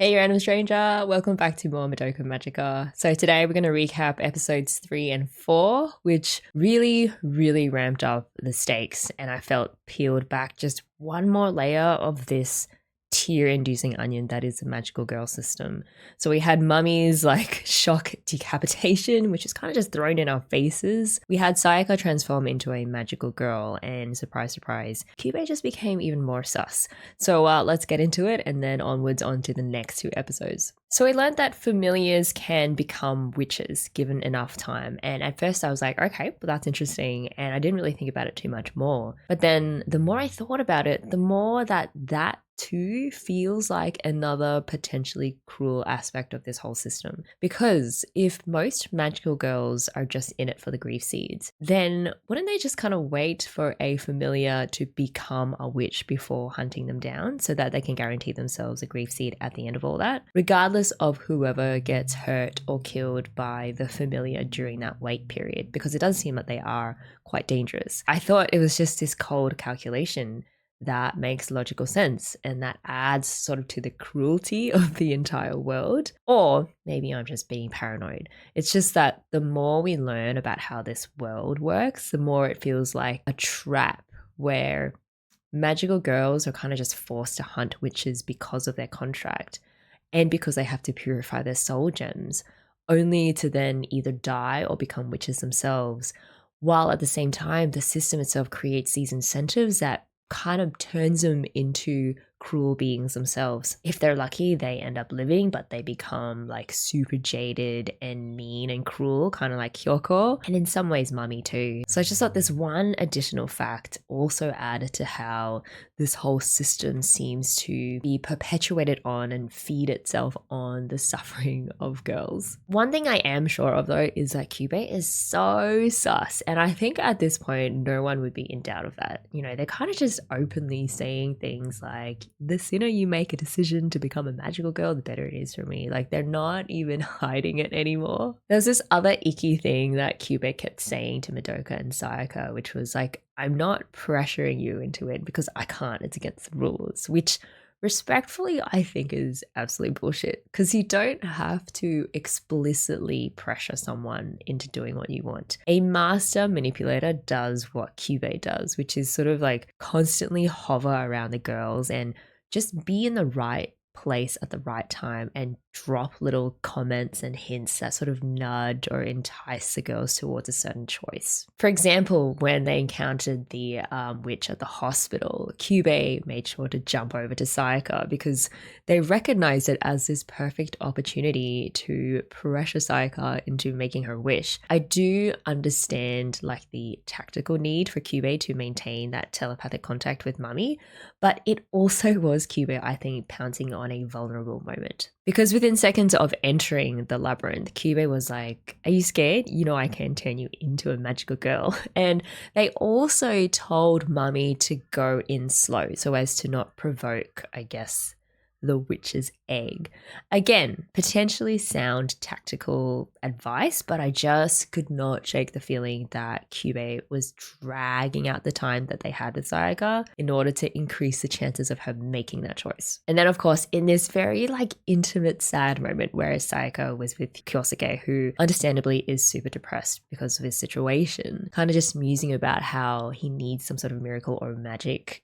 Hey, random stranger. Welcome back to more Madoka Magica. So today we're going to recap episodes 3 and 4, which really ramped up the stakes, and I felt peeled back just one more layer of this tear-inducing onion that is the magical girl system. So we had Mami's shock decapitation, which is kind of just thrown in our faces. We had Sayaka transform into a magical girl, and surprise, Qubey just became even more sus. So let's get into it, and then onwards onto the next 2 episodes. So we learned that familiars can become witches given enough time, and at first I was like, okay, well that's interesting, and I didn't really think about it too much more. But then the more I thought about it, the more that too feels like another potentially cruel aspect of this whole system. Because if most magical girls are just in it for the grief seeds, then wouldn't they just kind of wait for a familiar to become a witch before hunting them down so that they can guarantee themselves a grief seed at the end of all that, regardless of whoever gets hurt or killed by the familiar during that wait period? Because it does seem that they are quite dangerous. I thought it was just this cold calculation that makes logical sense, and that adds sort of to the cruelty of the entire world. Or maybe I'm just being paranoid. It's just that the more we learn about how this world works, the more it feels like a trap where magical girls are kind of just forced to hunt witches because of their contract and because they have to purify their soul gems, only to then either die or become witches themselves, while at the same time the system itself creates these incentives that kind of turns them into cruel beings themselves. If they're lucky, they end up living, but they become super jaded and mean and cruel, kind of like Kyouko, and in some ways Mami too. So I just thought this one additional fact also added to how this whole system seems to be perpetuated on and feed itself on the suffering of girls. One thing I am sure of though is that Qubey is so sus, and I think at this point no one would be in doubt of that. You know, they're kind of just openly saying things like, the sooner you make a decision to become a magical girl, the better it is for me. They're not even hiding it anymore. There's this other icky thing that Qubey kept saying to Madoka and Sayaka, which was I'm not pressuring you into it because I can't, it's against the rules, which respectfully I think is absolute bullshit, because you don't have to explicitly pressure someone into doing what you want. A master manipulator does what Qubey does, which is sort of constantly hover around the girls and just be in the right place at the right time and drop little comments and hints that sort of nudge or entice the girls towards a certain choice. For example, when they encountered the witch at the hospital, Qubey made sure to jump over to Sayaka because they recognized it as this perfect opportunity to pressure Sayaka into making her wish. I do understand the tactical need for Qubey to maintain that telepathic contact with Mami, but it also was Qubey, I think, pouncing on a vulnerable moment. Because within seconds of entering the labyrinth, Qubey was like, are you scared? You know I can turn you into a magical girl. And they also told Mami to go in slow so as to not provoke, I guess, the witch's egg. Again, potentially sound tactical advice, but I just could not shake the feeling that Qubey was dragging out the time that they had with Sayaka in order to increase the chances of her making that choice. And then of course, in this very intimate, sad moment where Sayaka was with Kyousuke, who understandably is super depressed because of his situation, kind of just musing about how he needs some sort of miracle or magic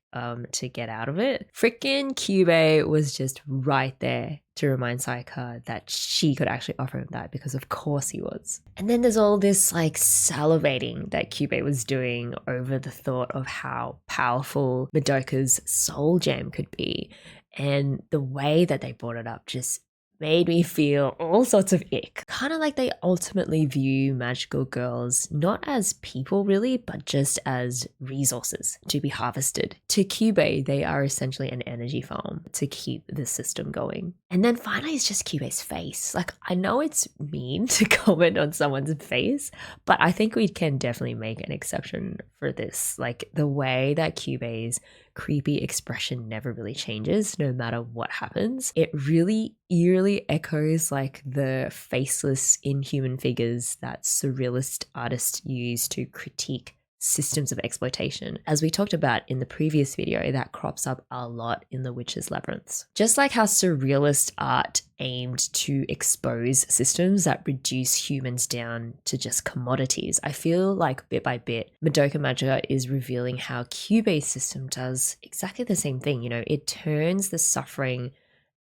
to get out of it. Freaking Qubey was just right there to remind Sayaka that she could actually offer him that, because of course he was. And then there's all this salivating that Qubey was doing over the thought of how powerful Madoka's soul gem could be, and the way that they brought it up just made me feel all sorts of ick. Kind of like they ultimately view magical girls not as people really, but just as resources to be harvested. To Qubey, they are essentially an energy farm to keep the system going. And then finally, it's just Qubey's face. I know it's mean to comment on someone's face, but I think we can definitely make an exception for this. The way that Qubey's creepy expression never really changes no matter what happens. It really eerily echoes the faceless inhuman figures that surrealist artists use to critique systems of exploitation. As we talked about in the previous video, that crops up a lot in the Witch's Labyrinths. Just like how surrealist art aimed to expose systems that reduce humans down to just commodities, I feel like bit by bit, Madoka Magica is revealing how Qubey's system does exactly the same thing. It turns the suffering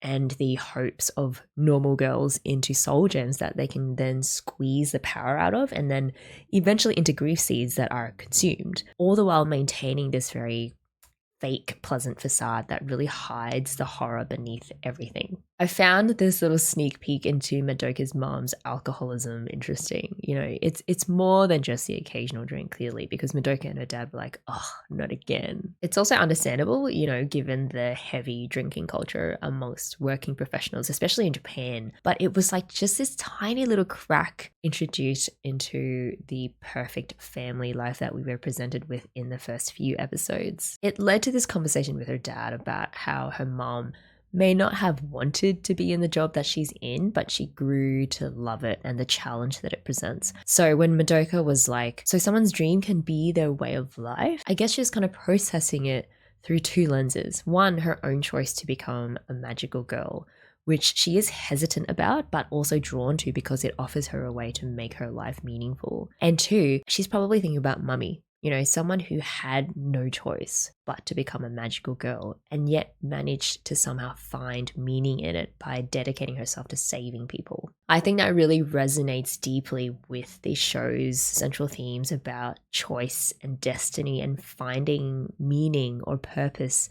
and the hopes of normal girls into soul gems that they can then squeeze the power out of, and then eventually into grief seeds that are consumed, all the while maintaining this very fake pleasant facade that really hides the horror beneath everything. I found this little sneak peek into Madoka's mom's alcoholism interesting. It's more than just the occasional drink, clearly, because Madoka and her dad were like, oh, not again. It's also understandable, given the heavy drinking culture amongst working professionals, especially in Japan. But it was like just this tiny little crack introduced into the perfect family life that we were presented with in the first few episodes. It led to this conversation with her dad about how her mom may not have wanted to be in the job that she's in, but she grew to love it and the challenge that it presents. So when Madoka was like, so someone's dream can be their way of life, I guess she was kind of processing it through two lenses. One, her own choice to become a magical girl, which she is hesitant about, but also drawn to because it offers her a way to make her life meaningful. And two, she's probably thinking about Mami, someone who had no choice but to become a magical girl and yet managed to somehow find meaning in it by dedicating herself to saving people. I think that really resonates deeply with the show's central themes about choice and destiny and finding meaning or purpose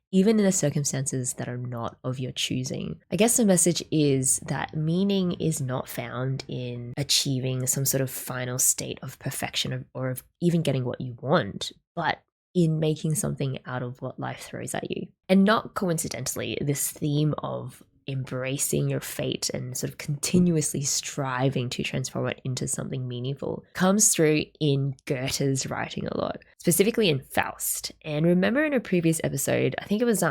even in the circumstances that are not of your choosing. I guess the message is that meaning is not found in achieving some sort of final state of perfection or of even getting what you want, but in making something out of what life throws at you. And not coincidentally, this theme of embracing your fate and sort of continuously striving to transform it into something meaningful comes through in Goethe's writing a lot, specifically in Faust. And remember in a previous episode, I think it was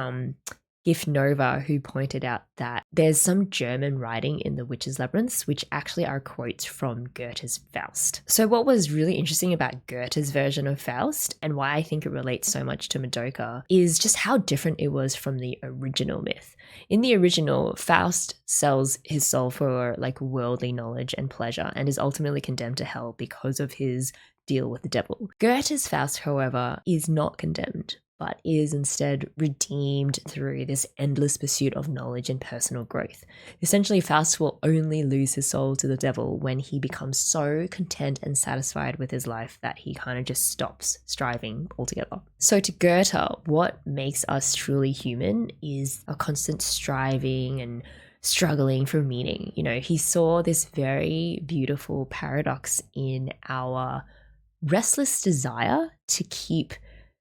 Gif Nova who pointed out that there's some German writing in the Witch's Labyrinths which actually are quotes from Goethe's Faust. So what was really interesting about Goethe's version of Faust and why I think it relates so much to Madoka is just how different it was from the original myth. In the original, Faust sells his soul for like worldly knowledge and pleasure and is ultimately condemned to hell because of his deal with the devil. Goethe's Faust, however, is not condemned, but is instead redeemed through this endless pursuit of knowledge and personal growth. Essentially, Faust will only lose his soul to the devil when he becomes so content and satisfied with his life that he kind of just stops striving altogether. So to Goethe, what makes us truly human is a constant striving and struggling for meaning. He saw this very beautiful paradox in our restless desire to keep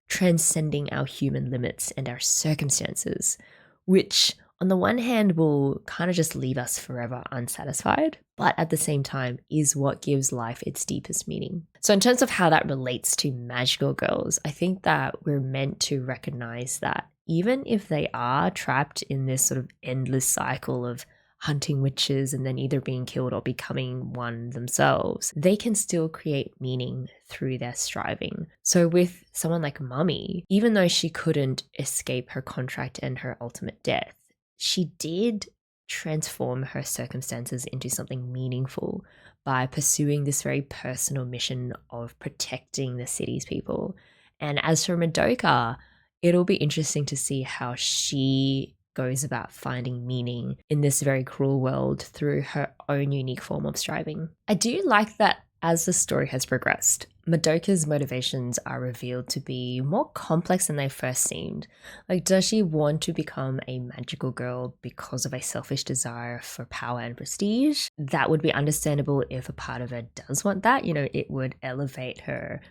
transcending our human limits and our circumstances, which on the one hand will kind of just leave us forever unsatisfied, but at the same time is what gives life its deepest meaning. So in terms of how that relates to magical girls, I think that we're meant to recognize that even if they are trapped in this sort of endless cycle of hunting witches and then either being killed or becoming one themselves, they can still create meaning through their striving. So with someone like Mami, even though she couldn't escape her contract and her ultimate death, she did transform her circumstances into something meaningful by pursuing this very personal mission of protecting the city's people. And as for Madoka, it'll be interesting to see how she goes about finding meaning in this very cruel world through her own unique form of striving. I do like that as the story has progressed, Madoka's motivations are revealed to be more complex than they first seemed. Like, does she want to become a magical girl because of a selfish desire for power and prestige? That would be understandable if a part of her does want that. It would elevate her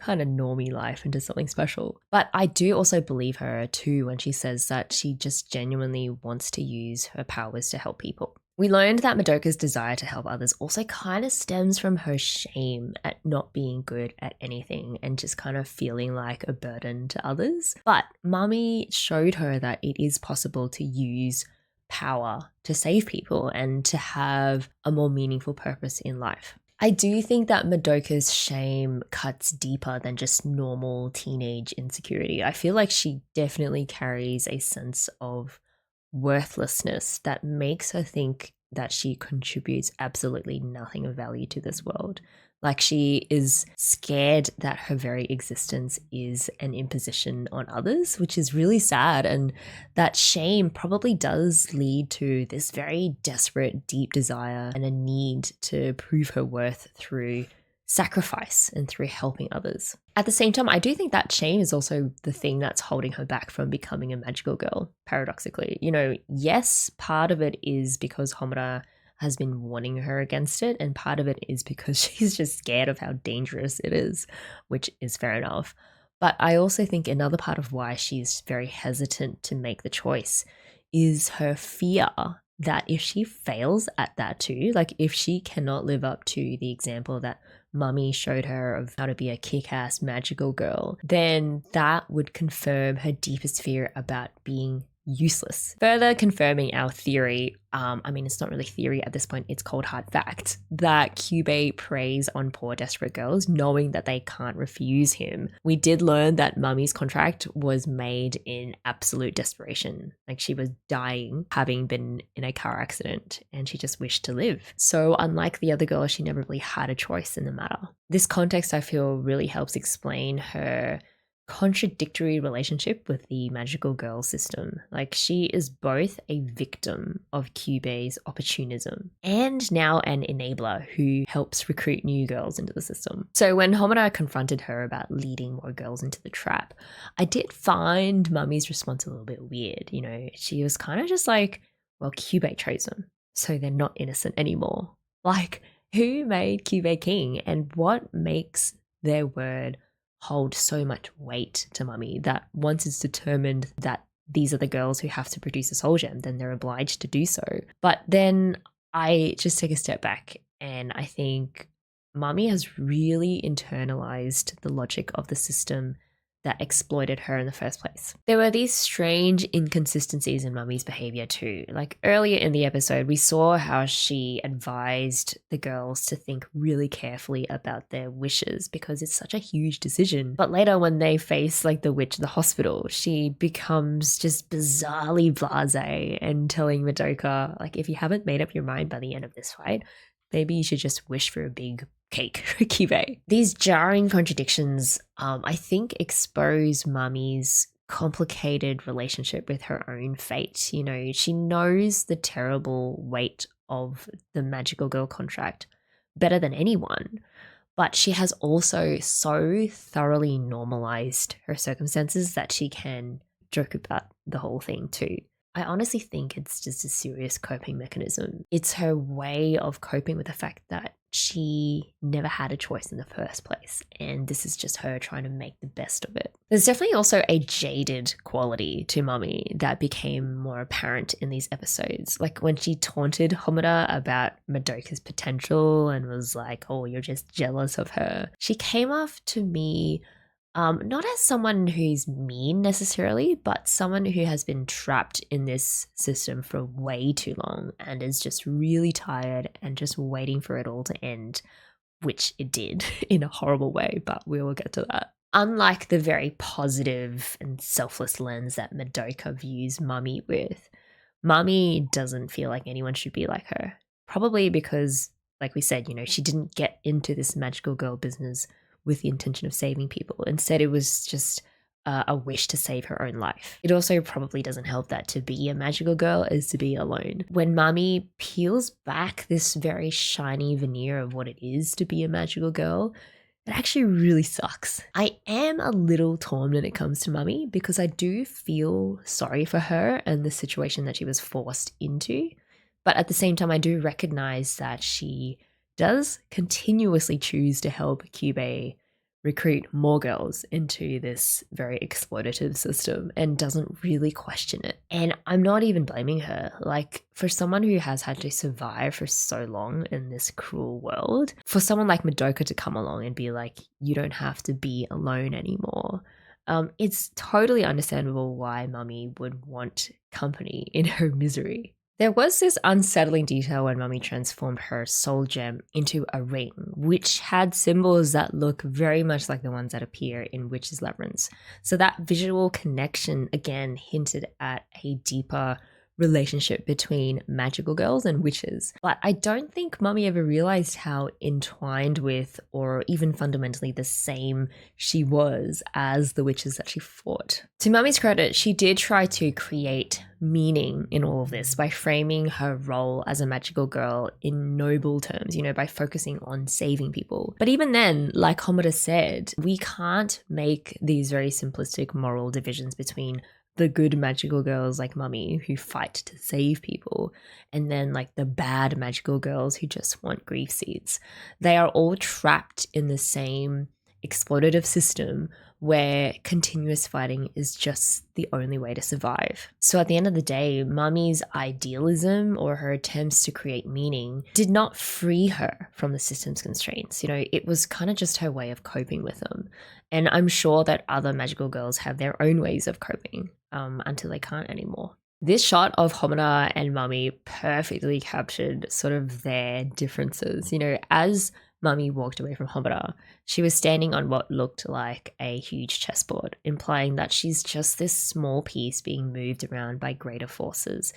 kind of normie life into something special. But I do also believe her too when she says that she just genuinely wants to use her powers to help people. We learned that Madoka's desire to help others also kind of stems from her shame at not being good at anything and just kind of feeling like a burden to others. But Mami showed her that it is possible to use power to save people and to have a more meaningful purpose in life. I do think that Madoka's shame cuts deeper than just normal teenage insecurity. I feel like she definitely carries a sense of worthlessness that makes her think that she contributes absolutely nothing of value to this world. Like she is scared that her very existence is an imposition on others, which is really sad. And that shame probably does lead to this very desperate, deep desire and a need to prove her worth through sacrifice and through helping others. At the same time, I do think that shame is also the thing that's holding her back from becoming a magical girl, paradoxically. You know, yes, part of it is because Homura has been warning her against it, and part of it is because she's just scared of how dangerous it is, which is fair enough. But I also think another part of why she's very hesitant to make the choice is her fear that if she fails at that too, like if she cannot live up to the example that Mami showed her of how to be a kick-ass magical girl, then that would confirm her deepest fear about being useless. Further confirming our theory, I mean, it's not really theory at this point, it's cold hard fact, that Qubey preys on poor desperate girls knowing that they can't refuse him. We did learn that Mami's contract was made in absolute desperation. Like she was dying, having been in a car accident, and she just wished to live. So unlike the other girls, she never really had a choice in the matter. This context, I feel, really helps explain her contradictory relationship with the magical girl system. Like she is both a victim of Qubey's opportunism and now an enabler who helps recruit new girls into the system. So when Homura confronted her about leading more girls into the trap, I did find Mami's response a little bit weird. You know, she was kind of just like, well, Qubey chose them, so they're not innocent anymore. Like, who made Qubey king, and what makes their word hold so much weight to Mami that once it's determined that these are the girls who have to produce a soul gem, then they're obliged to do so. But then I just take a step back and I think Mami has really internalized the logic of the system that exploited her in the first place. There were these strange inconsistencies in Mami's behavior too. Like earlier in the episode, we saw how she advised the girls to think really carefully about their wishes because it's such a huge decision. But later when they face like the witch at the hospital, she becomes just bizarrely blasé and telling Madoka, like, if you haven't made up your mind by the end of this fight, maybe you should just wish for a big cake for Qubey. These jarring contradictions, I think, expose Mami's complicated relationship with her own fate. You know, she knows the terrible weight of the magical girl contract better than anyone, but she has also so thoroughly normalized her circumstances that she can joke about the whole thing too. I honestly think it's just a serious coping mechanism. It's her way of coping with the fact that she never had a choice in the first place, and this is just her trying to make the best of it. There's definitely also a jaded quality to Mami that became more apparent in these episodes. Like when she taunted Homura about Madoka's potential and was like, oh, you're just jealous of her. She came off to me not as someone who's mean necessarily, but someone who has been trapped in this system for way too long and is just really tired and just waiting for it all to end, which it did in a horrible way, but we will get to that. Unlike the very positive and selfless lens that Madoka views Mami with, Mami doesn't feel like anyone should be like her. Probably because, like we said, you know, she didn't get into this magical girl business with the intention of saving people. Instead, it was just a wish to save her own life. It also probably doesn't help that to be a magical girl is to be alone. When Mami peels back this very shiny veneer of what it is to be a magical girl, it actually really sucks. I am a little torn when it comes to Mami because I do feel sorry for her and the situation that she was forced into. But at the same time, I do recognize that she does continuously choose to help Qubey recruit more girls into this very exploitative system and doesn't really question it. And I'm not even blaming her. Like, for someone who has had to survive for so long in this cruel world, for someone like Madoka to come along and be like, you don't have to be alone anymore, it's totally understandable why Mami would want company in her misery. There was this unsettling detail when Mami transformed her soul gem into a ring, which had symbols that look very much like the ones that appear in Witch's Labyrinth. So that visual connection again hinted at a deeper relationship between magical girls and witches. But I don't think Mami ever realized how entwined with, or even fundamentally the same, she was as the witches that she fought. To Mami's credit, she did try to create meaning in all of this by framing her role as a magical girl in noble terms, by focusing on saving people. But even then, like Homura said, we can't make these very simplistic moral divisions between the good magical girls like Mami who fight to save people, and then like the bad magical girls who just want grief seeds. They are all trapped in the same exploitative system where continuous fighting is just the only way to survive. So at the end of the day, Mami's idealism or her attempts to create meaning did not free her from the system's constraints. It was kind of just her way of coping with them. And I'm sure that other magical girls have their own ways of coping until they can't anymore. This shot of Homura and Mami perfectly captured sort of their differences. As Mami walked away from Homura, she was standing on what looked like a huge chessboard, implying that she's just this small piece being moved around by greater forces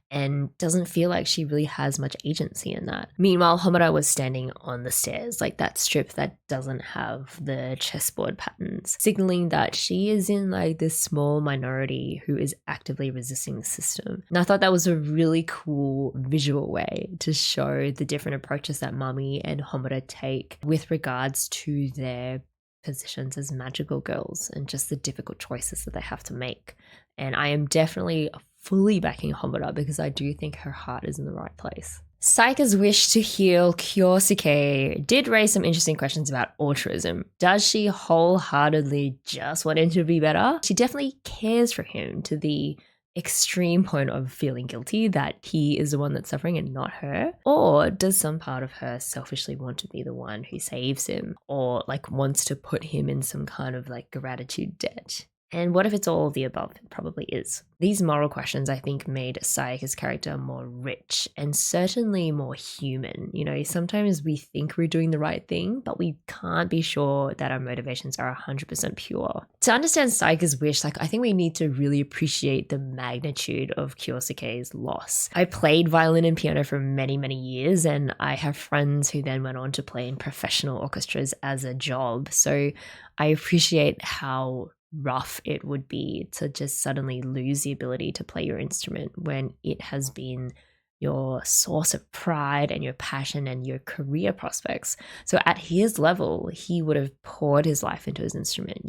and doesn't feel like she really has much agency in that. Meanwhile, Homura was standing on the stairs, like that strip that doesn't have the chessboard patterns, signaling that she is in like this small minority who is actively resisting the system. And I thought that was a really cool visual way to show the different approaches that Mami and Homura take with regards to their positions as magical girls and just the difficult choices that they have to make. And I am definitely fully backing Homura because I do think her heart is in the right place. Sayaka's wish to heal Kyousuke did raise some interesting questions about altruism. Does she wholeheartedly just want him to be better? She definitely cares for him to the extreme point of feeling guilty that he is the one that's suffering and not her? Or does some part of her selfishly want to be the one who saves him, or like wants to put him in some kind of like gratitude debt? And what if it's all of the above? It probably is. These moral questions, I think, made Sayaka's character more rich and certainly more human. Sometimes we think we're doing the right thing, but we can't be sure that our motivations are 100% pure. To understand Sayaka's wish, I think we need to really appreciate the magnitude of Kyousuke's loss. I played violin and piano for many, many years, and I have friends who then went on to play in professional orchestras as a job. So I appreciate how rough it would be to just suddenly lose the ability to play your instrument when it has been your source of pride and your passion and your career prospects. So at his level, he would have poured his life into his instrument,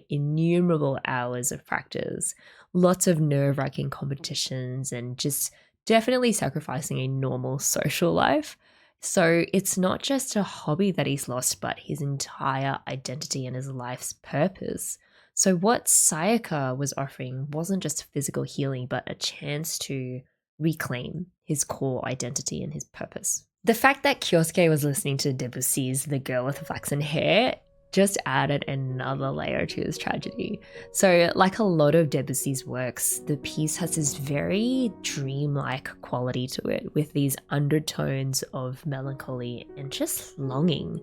innumerable hours of practice, lots of nerve-wracking competitions, and just definitely sacrificing a normal social life. So it's not just a hobby that he's lost, but his entire identity and his life's purpose. So what Sayaka was offering wasn't just physical healing, but a chance to reclaim his core identity and his purpose. The fact that Kyousuke was listening to Debussy's The Girl with Flaxen Hair just added another layer to his tragedy. So like a lot of Debussy's works, the piece has this very dreamlike quality to it, with these undertones of melancholy and just longing,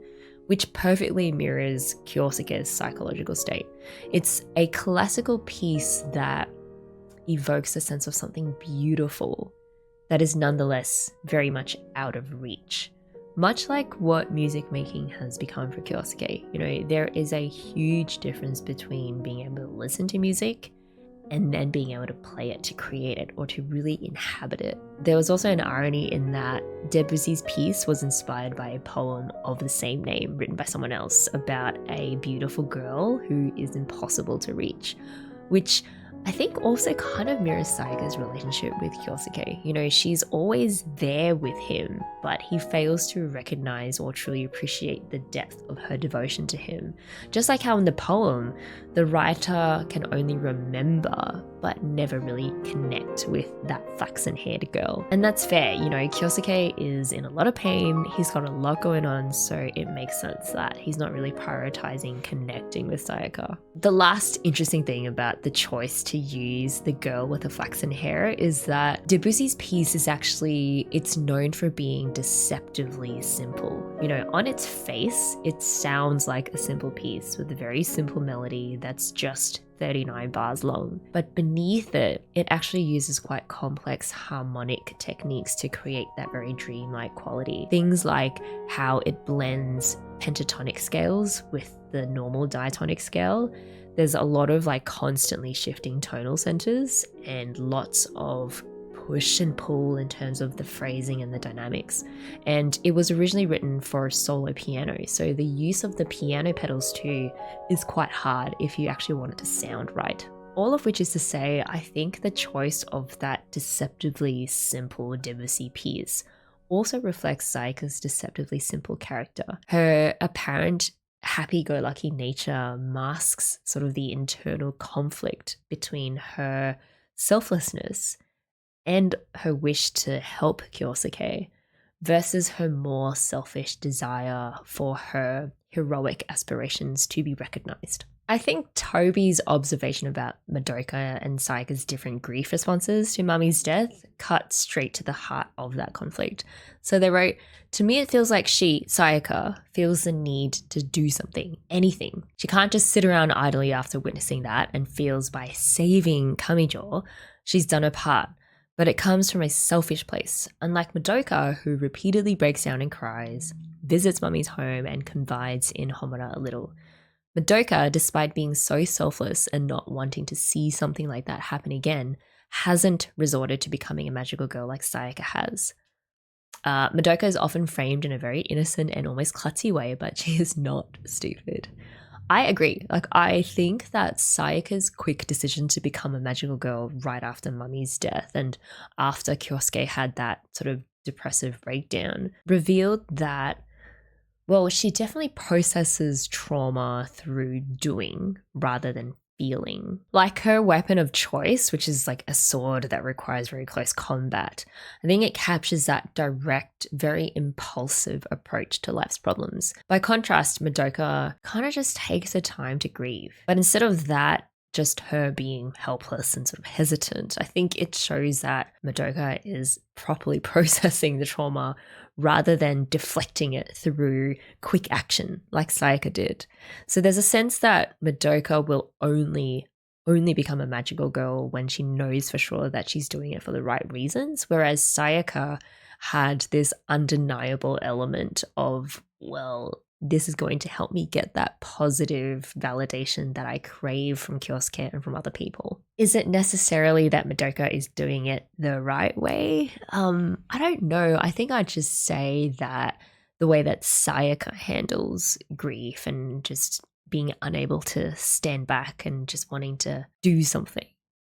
which perfectly mirrors Kyousuke's psychological state. It's a classical piece that evokes a sense of something beautiful that is nonetheless very much out of reach. Much like what music making has become for Kyousuke, there is a huge difference between being able to listen to music and then being able to play it, to create it, or to really inhabit it. There was also an irony in that Debussy's piece was inspired by a poem of the same name written by someone else about a beautiful girl who is impossible to reach, which I think also kind of mirrors Sayaka's relationship with Kyousuke. She's always there with him, but he fails to recognize or truly appreciate the depth of her devotion to him. Just like how in the poem, the writer can only remember, but never really connect with that flaxen-haired girl. And that's fair, you know, Kyousuke is in a lot of pain, he's got a lot going on, so it makes sense that he's not really prioritizing connecting with Sayaka. The last interesting thing about the choice to use the girl with the flaxen hair is that Debussy's piece is actually, it's known for being deceptively simple. You know, on its face, it sounds like a simple piece with a very simple melody that's just 39 bars long. But beneath it, it actually uses quite complex harmonic techniques to create that very dreamlike quality. Things like how it blends pentatonic scales with the normal diatonic scale. There's a lot of like constantly shifting tonal centers and lots of push and pull in terms of the phrasing and the dynamics. And it was originally written for solo piano, so the use of the piano pedals too is quite hard if you actually want it to sound right. All of which is to say, I think the choice of that deceptively simple Debussy piece also reflects Sayaka's deceptively simple character. Her apparent happy-go-lucky nature masks sort of the internal conflict between her selflessness and her wish to help Kyousuke versus her more selfish desire for her heroic aspirations to be recognized. I think Toby's observation about Madoka and Sayaka's different grief responses to Mami's death cut straight to the heart of that conflict. So they wrote, "To me it feels like she, Sayaka, feels the need to do something, anything. She can't just sit around idly after witnessing that and feels by saving Kamijo, she's done her part. But it comes from a selfish place, unlike Madoka, who repeatedly breaks down and cries, visits Mami's home and confides in Homura a little. Madoka, despite being so selfless and not wanting to see something like that happen again, hasn't resorted to becoming a magical girl like Sayaka has. Madoka is often framed in a very innocent and almost klutzy way, but she is not stupid." I agree. Like, I think that Sayaka's quick decision to become a magical girl right after Mami's death and after Kyousuke had that sort of depressive breakdown revealed that, well, she definitely processes trauma through doing rather than feeling. Like her weapon of choice, which is like a sword that requires very close combat, I think it captures that direct, very impulsive approach to life's problems. By contrast, Madoka kind of just takes her time to grieve. But instead of that, just her being helpless and sort of hesitant, I think it shows that Madoka is properly processing the trauma rather than deflecting it through quick action like Sayaka did. So there's a sense that Madoka will only become a magical girl when she knows for sure that she's doing it for the right reasons, whereas Sayaka had this undeniable element of, well, this is going to help me get that positive validation that I crave from Kyousuke and from other people. Is it necessarily that Madoka is doing it the right way? I don't know. I think I'd just say that the way that Sayaka handles grief and just being unable to stand back and just wanting to do something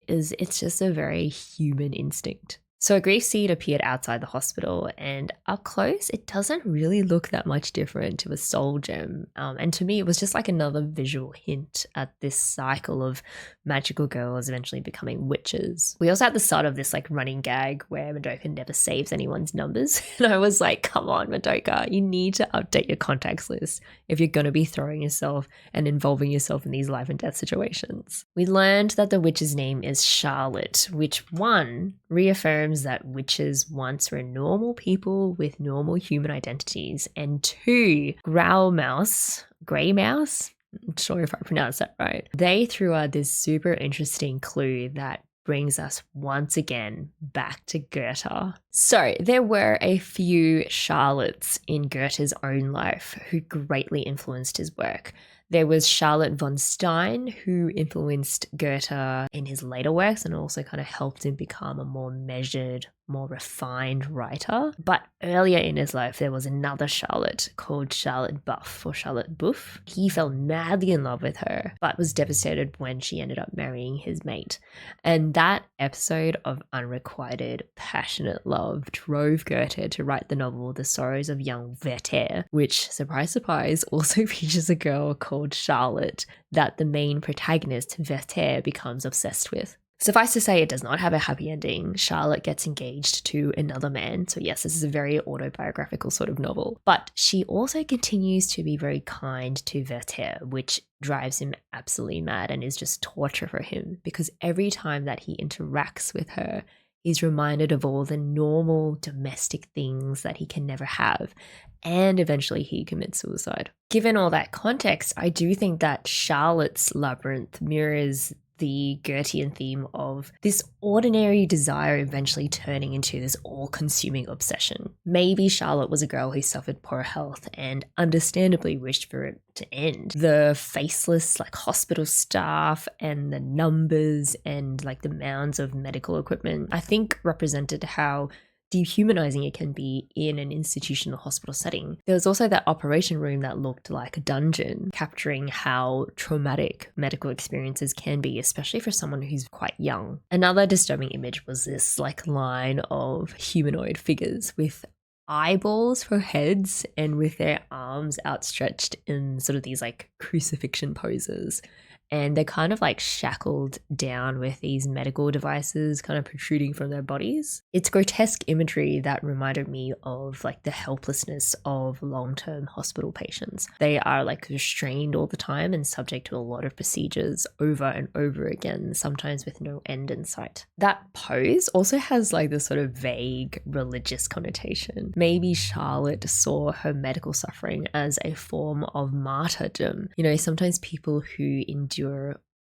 it's just a very human instinct. So a grief seed appeared outside the hospital, and up close, it doesn't really look that much different to a soul gem. And to me, it was just like another visual hint at this cycle of magical girls eventually becoming witches. We also had the start of this like running gag where Madoka never saves anyone's numbers. And I was like, come on, Madoka, you need to update your contacts list if you're going to be throwing yourself and involving yourself in these life and death situations. We learned that the witch's name is Charlotte, which one reaffirms that witches once were normal people with normal human identities, and two, Grey Mouse, I'm not sure if I pronounced that right, they threw out this super interesting clue that brings us once again back to Goethe. So there were a few Charlottes in Goethe's own life who greatly influenced his work. There was Charlotte von Stein, who influenced Goethe in his later works and also kind of helped him become a more measured, more refined writer. But earlier in his life, there was another Charlotte called Charlotte Buff or Charlotte Buff. He fell madly in love with her, but was devastated when she ended up marrying his mate. And that episode of unrequited, passionate love drove Goethe to write the novel The Sorrows of Young Werther, which, surprise, surprise, also features a girl called Charlotte that the main protagonist, Werther, becomes obsessed with. Suffice to say, it does not have a happy ending. Charlotte gets engaged to another man. So yes, this is a very autobiographical sort of novel. But she also continues to be very kind to Werther, which drives him absolutely mad and is just torture for him, because every time that he interacts with her, he's reminded of all the normal domestic things that he can never have. And eventually he commits suicide. Given all that context, I do think that Charlotte's Labyrinth mirrors the Goethean theme of this ordinary desire eventually turning into this all-consuming obsession. Maybe Charlotte was a girl who suffered poor health and understandably wished for it to end. The faceless hospital staff and the numbers and the mounds of medical equipment, I think represented how dehumanizing it can be in an institutional hospital setting. There was also that operation room that looked like a dungeon, capturing how traumatic medical experiences can be, especially for someone who's quite young. Another disturbing image was this line of humanoid figures with eyeballs for heads and with their arms outstretched in sort of these crucifixion poses. And they're kind of shackled down with these medical devices kind of protruding from their bodies. It's grotesque imagery that reminded me of the helplessness of long-term hospital patients. They are restrained all the time and subject to a lot of procedures over and over again, sometimes with no end in sight. That pose also has this sort of vague religious connotation. Maybe Charlotte saw her medical suffering as a form of martyrdom. Sometimes people who endure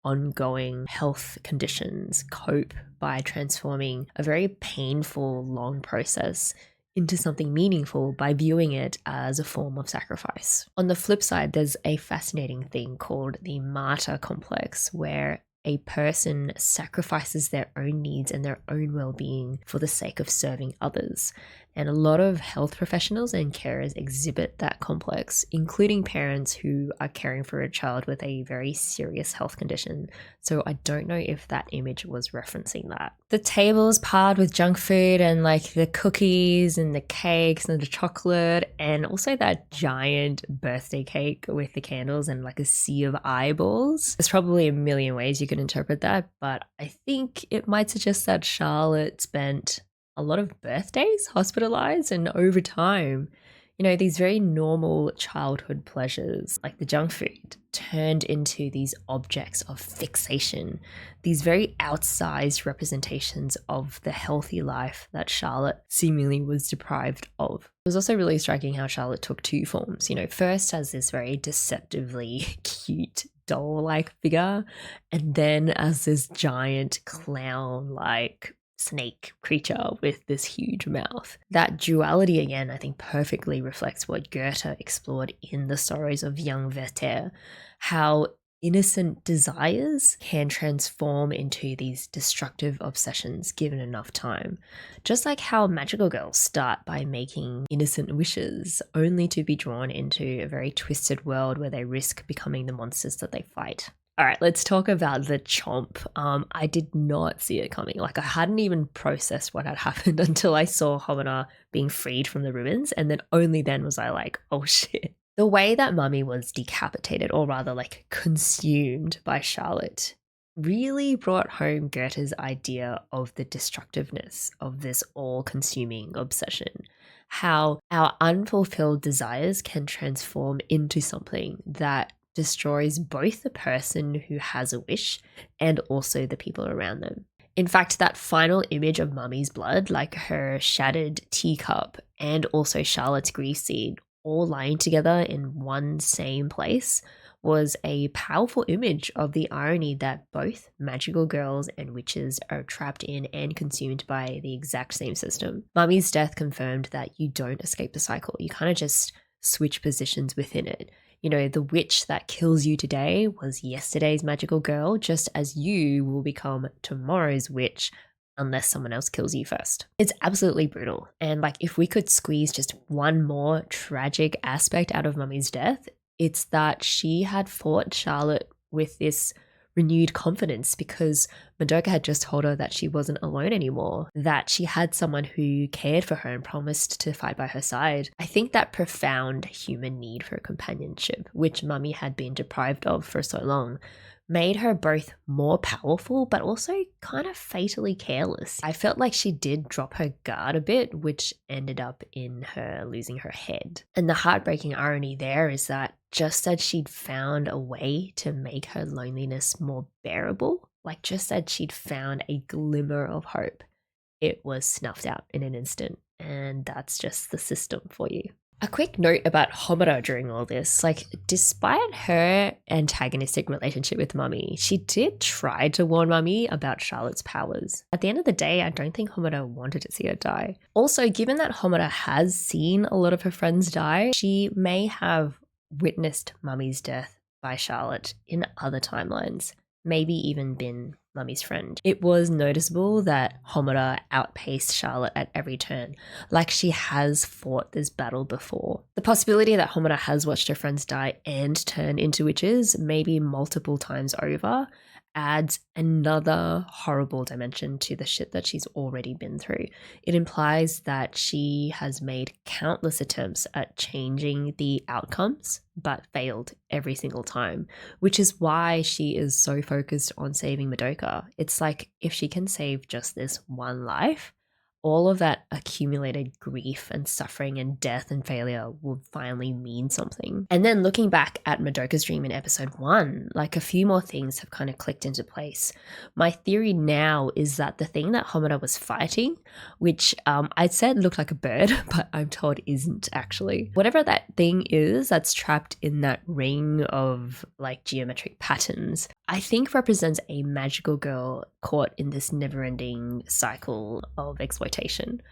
ongoing health conditions cope by transforming a very painful, long process into something meaningful by viewing it as a form of sacrifice. On the flip side, there's a fascinating thing called the martyr complex, where a person sacrifices their own needs and their own well-being for the sake of serving others. And a lot of health professionals and carers exhibit that complex, including parents who are caring for a child with a very serious health condition. So I don't know if that image was referencing that. The tables piled with junk food and the cookies and the cakes and the chocolate, and also that giant birthday cake with the candles and a sea of eyeballs. There's probably a million ways you could interpret that, but I think it might suggest that Charlotte spent a lot of birthdays hospitalized, and over time, these very normal childhood pleasures like the junk food turned into these objects of fixation, these very outsized representations of the healthy life that Charlotte seemingly was deprived of. It was also really striking how Charlotte took two forms, first as this very deceptively cute doll-like figure, and then as this giant clown-like snake creature with this huge mouth. That duality again, I think, perfectly reflects what Goethe explored in the Sorrows of Young Werther, how innocent desires can transform into these destructive obsessions given enough time. Just like how magical girls start by making innocent wishes, only to be drawn into a very twisted world where they risk becoming the monsters that they fight. All right, let's talk about the chomp. I did not see it coming. I hadn't even processed what had happened until I saw Homura being freed from the ribbons, and then only then was I oh shit. The way that Mami was decapitated, or rather consumed by Charlotte, really brought home Goethe's idea of the destructiveness of this all-consuming obsession. How our unfulfilled desires can transform into something that destroys both the person who has a wish and also the people around them. In fact, that final image of Mami's blood, her shattered teacup and also Charlotte's grief seed, all lying together in one same place, was a powerful image of the irony that both magical girls and witches are trapped in and consumed by the exact same system. Mami's death confirmed that you don't escape the cycle. You kind of just switch positions within it. The witch that kills you today was yesterday's magical girl, just as you will become tomorrow's witch unless someone else kills you first. It's absolutely brutal. And if we could squeeze just one more tragic aspect out of Mami's death, it's that she had fought Charlotte with this renewed confidence because Madoka had just told her that she wasn't alone anymore, that she had someone who cared for her and promised to fight by her side. I think that profound human need for companionship, which Mami had been deprived of for so long, made her both more powerful but also kind of fatally careless. I felt like she did drop her guard a bit, which ended up in her losing her head. And the heartbreaking irony there is that just as she'd found a way to make her loneliness more bearable, like just as she'd found a glimmer of hope, it was snuffed out in an instant. And that's just the system for you. A quick note about Homura during all this, like despite her antagonistic relationship with Mami, she did try to warn Mami about Charlotte's powers. At the end of the day, I don't think Homura wanted to see her die. Also, given that Homura has seen a lot of her friends die, she may have witnessed Mami's death by Charlotte in other timelines, maybe even been Mami's friend. It was noticeable that Homura outpaced Charlotte at every turn, like she has fought this battle before. The possibility that Homura has watched her friends die and turn into witches, maybe multiple times over, adds another horrible dimension to the shit that she's already been through. It implies that she has made countless attempts at changing the outcomes, but failed every single time, which is why she is so focused on saving Madoka. It's like if she can save just this one life, all of that accumulated grief and suffering and death and failure will finally mean something. And then looking back at Madoka's dream in episode 1, like a few more things have kind of clicked into place. My theory now is that the thing that Homura was fighting, which I'd said looked like a bird, but I'm told isn't actually. Whatever that thing is that's trapped in that ring of like geometric patterns, I think represents a magical girl caught in this never-ending cycle of exploitation.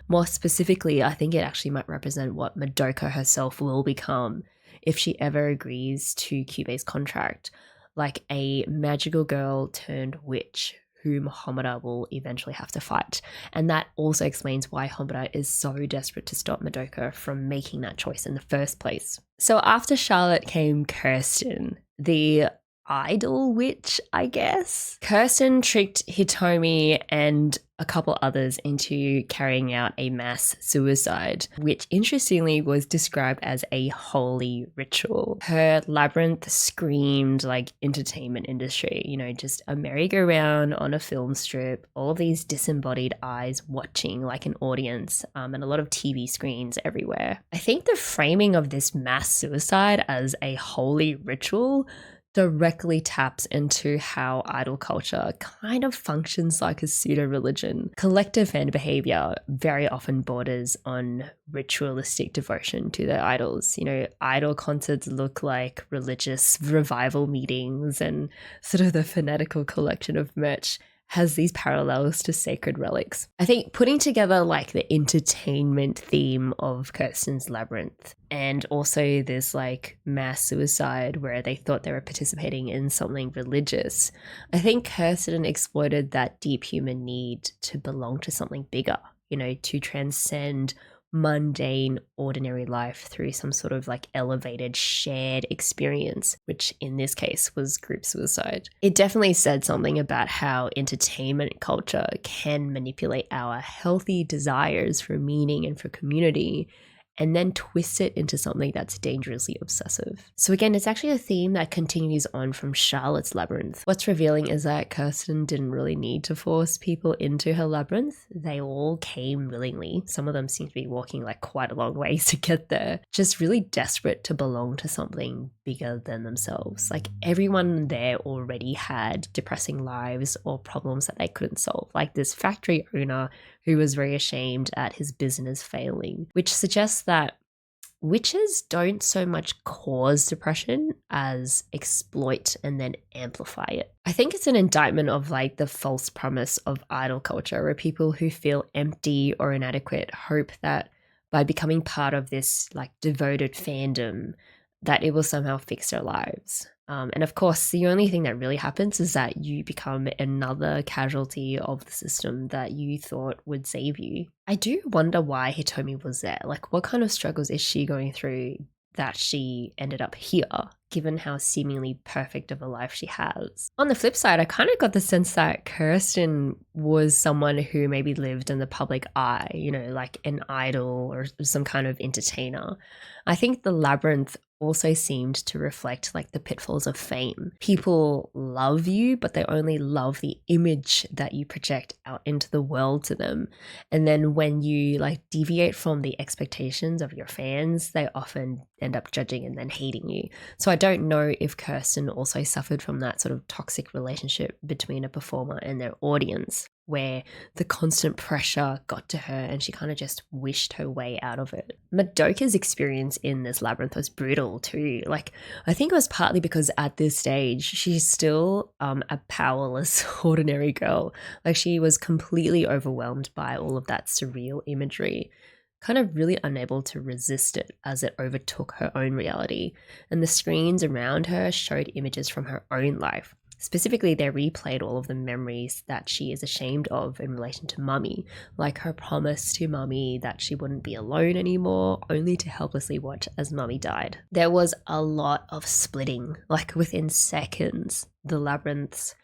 More specifically, I think it actually might represent what Madoka herself will become if she ever agrees to Qubey's contract, like a magical girl turned witch whom Homura will eventually have to fight. And that also explains why Homura is so desperate to stop Madoka from making that choice in the first place. So after Charlotte came Kirsten, the idol witch, I guess. Kirsten tricked Hitomi and a couple others into carrying out a mass suicide, which interestingly was described as a holy ritual. Her labyrinth screamed like entertainment industry, you know, just a merry-go-round on a film strip, all of these disembodied eyes watching like an audience, and a lot of TV screens everywhere. I think the framing of this mass suicide as a holy ritual directly taps into how idol culture kind of functions like a pseudo-religion. Collective fan behavior very often borders on ritualistic devotion to their idols. You know, idol concerts look like religious revival meetings, and sort of the fanatical collection of merch has these parallels to sacred relics. I think putting together like the entertainment theme of Kirsten's Labyrinth and also this like mass suicide where they thought they were participating in something religious, I think Kirsten exploited that deep human need to belong to something bigger, you know, to transcend mundane, ordinary life through some sort of like elevated shared experience, which in this case was group suicide. It definitely said something about how entertainment culture can manipulate our healthy desires for meaning and for community and then twist it into something that's dangerously obsessive. So again, it's actually a theme that continues on from Charlotte's Labyrinth. What's revealing is that Kirsten didn't really need to force people into her labyrinth. They all came willingly. Some of them seem to be walking like quite a long ways to get there, just really desperate to belong to something bigger than themselves. Like everyone there already had depressing lives or problems that they couldn't solve, like this factory owner who was very ashamed at his business failing, which suggests that witches don't so much cause depression as exploit and then amplify it. I think it's an indictment of like the false promise of idol culture, where people who feel empty or inadequate hope that by becoming part of this like devoted fandom that it will somehow fix their lives. And of course, the only thing that really happens is that you become another casualty of the system that you thought would save you. I do wonder why Hitomi was there. Like, what kind of struggles is she going through that she ended up here, given how seemingly perfect of a life she has? On the flip side, I kind of got the sense that Kirsten was someone who maybe lived in the public eye, you know, like an idol or some kind of entertainer. I think the labyrinth also seemed to reflect like the pitfalls of fame. People love you, but they only love the image that you project out into the world to them. And then when you like deviate from the expectations of your fans, they often end up judging and then hating you. So I don't know if Kirsten also suffered from that sort of toxic relationship between a performer and their audience, where the constant pressure got to her and she kind of just wished her way out of it. Madoka's experience in this labyrinth was brutal too. Like, I think it was partly because at this stage, she's still a powerless, ordinary girl. Like, she was completely overwhelmed by all of that surreal imagery, kind of really unable to resist it as it overtook her own reality. And the screens around her showed images from her own life. Specifically, they replayed all of the memories that she is ashamed of in relation to Mami, like her promise to Mami that she wouldn't be alone anymore, only to helplessly watch as Mami died. There was a lot of splitting, like within seconds. The labyrinths,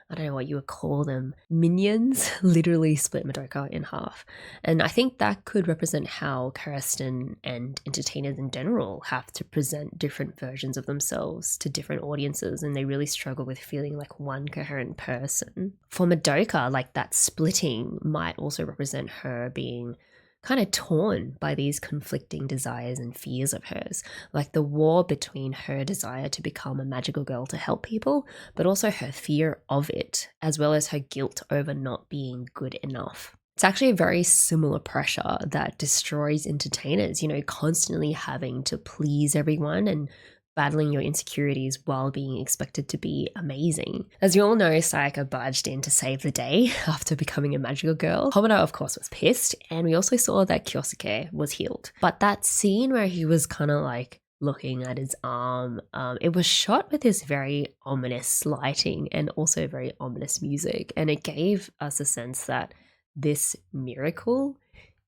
I don't know what you would call them, minions literally split Madoka in half. And I think that could represent how Kirsten and entertainers in general have to present different versions of themselves to different audiences, and they really struggle with feeling like one coherent person. For Madoka, like that splitting might also represent her being kind of torn by these conflicting desires and fears of hers, like the war between her desire to become a magical girl to help people, but also her fear of it, as well as her guilt over not being good enough. It's actually a very similar pressure that destroys entertainers, you know, constantly having to please everyone and battling your insecurities while being expected to be amazing. As you all know, Sayaka barged in to save the day after becoming a magical girl. Homura, of course, was pissed, and we also saw that Kyousuke was healed. But that scene where he was kind of like looking at his arm, it was shot with this very ominous lighting and also very ominous music, and it gave us a sense that this miracle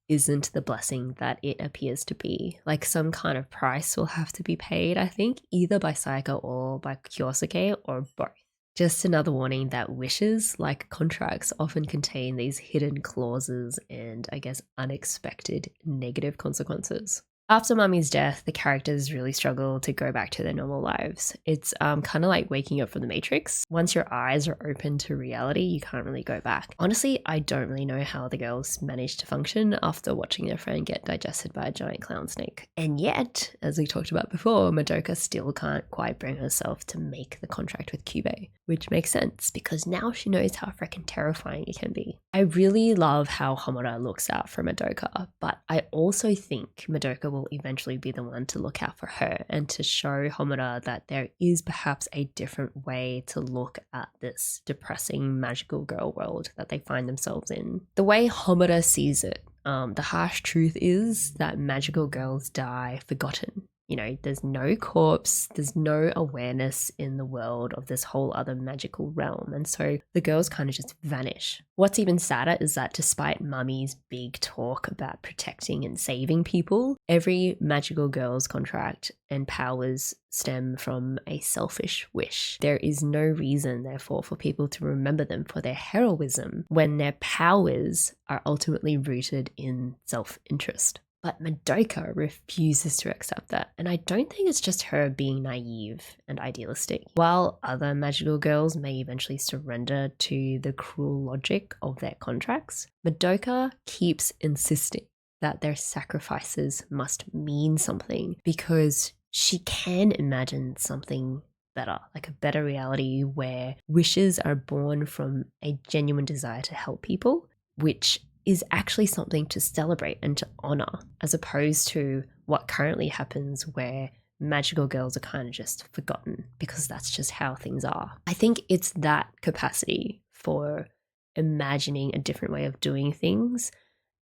isn't the blessing that it appears to be. Like, some kind of price will have to be paid, I think, either by Sayaka or by Kyousuke, or both. Just another warning that wishes, like contracts, often contain these hidden clauses and, I guess, unexpected negative consequences. After Mami's death, the characters really struggle to go back to their normal lives. It's kind of like waking up from the Matrix. Once your eyes are open to reality, you can't really go back. Honestly, I don't really know how the girls managed to function after watching their friend get digested by a giant clown snake. And yet, as we talked about before, Madoka still can't quite bring herself to make the contract with Qubey, which makes sense because now she knows how freaking terrifying it can be. I really love how Homura looks out for Madoka, but I also think Madoka will eventually be the one to look out for her and to show Homura that there is perhaps a different way to look at this depressing magical girl world that they find themselves in. The way Homura sees it, the harsh truth is that magical girls die forgotten. You know, there's no corpse, there's no awareness in the world of this whole other magical realm, and so the girls kind of just vanish. What's even sadder is that despite Mami's big talk about protecting and saving people, every magical girl's contract and powers stem from a selfish wish. There is no reason, therefore, for people to remember them for their heroism when their powers are ultimately rooted in self-interest. But Madoka refuses to accept that, and I don't think it's just her being naive and idealistic. While other magical girls may eventually surrender to the cruel logic of their contracts, Madoka keeps insisting that their sacrifices must mean something because she can imagine something better, like a better reality where wishes are born from a genuine desire to help people, which is actually something to celebrate and to honor, as opposed to what currently happens where magical girls are kind of just forgotten because that's just how things are. I think it's that capacity for imagining a different way of doing things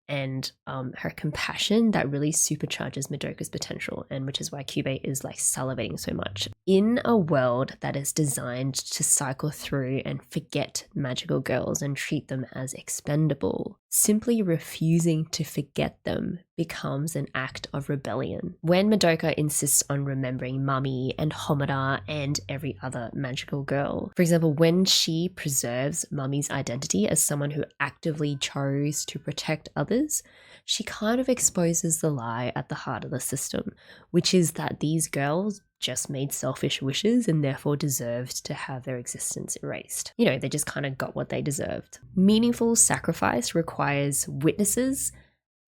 and her compassion that really supercharges Madoka's potential, and which is why Qubey is like salivating so much. In a world that is designed to cycle through and forget magical girls and treat them as expendable, simply refusing to forget them becomes an act of rebellion. When Madoka insists on remembering Mami and Homura and every other magical girl, for example, when she preserves Mami's identity as someone who actively chose to protect others, she kind of exposes the lie at the heart of the system, which is that these girls just made selfish wishes and therefore deserved to have their existence erased. You know, they just kind of got what they deserved. Meaningful sacrifice requires witnesses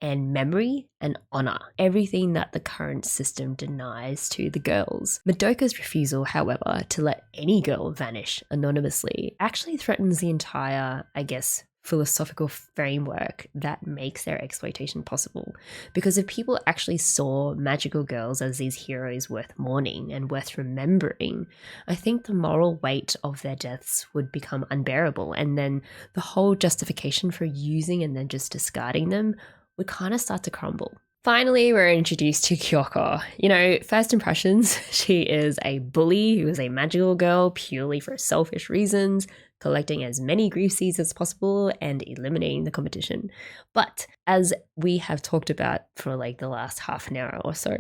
and memory and honor, everything that the current system denies to the girls. Madoka's refusal, however, to let any girl vanish anonymously actually threatens the entire, I guess, philosophical framework that makes their exploitation possible. Because if people actually saw magical girls as these heroes worth mourning and worth remembering, I think the moral weight of their deaths would become unbearable, and then the whole justification for using and then just discarding them would kind of start to crumble. Finally, we're introduced to Kyouko. You know, first impressions, she is a bully who is a magical girl purely for selfish reasons, collecting as many grief seeds as possible and eliminating the competition. But as we have talked about for like the last half an hour or so,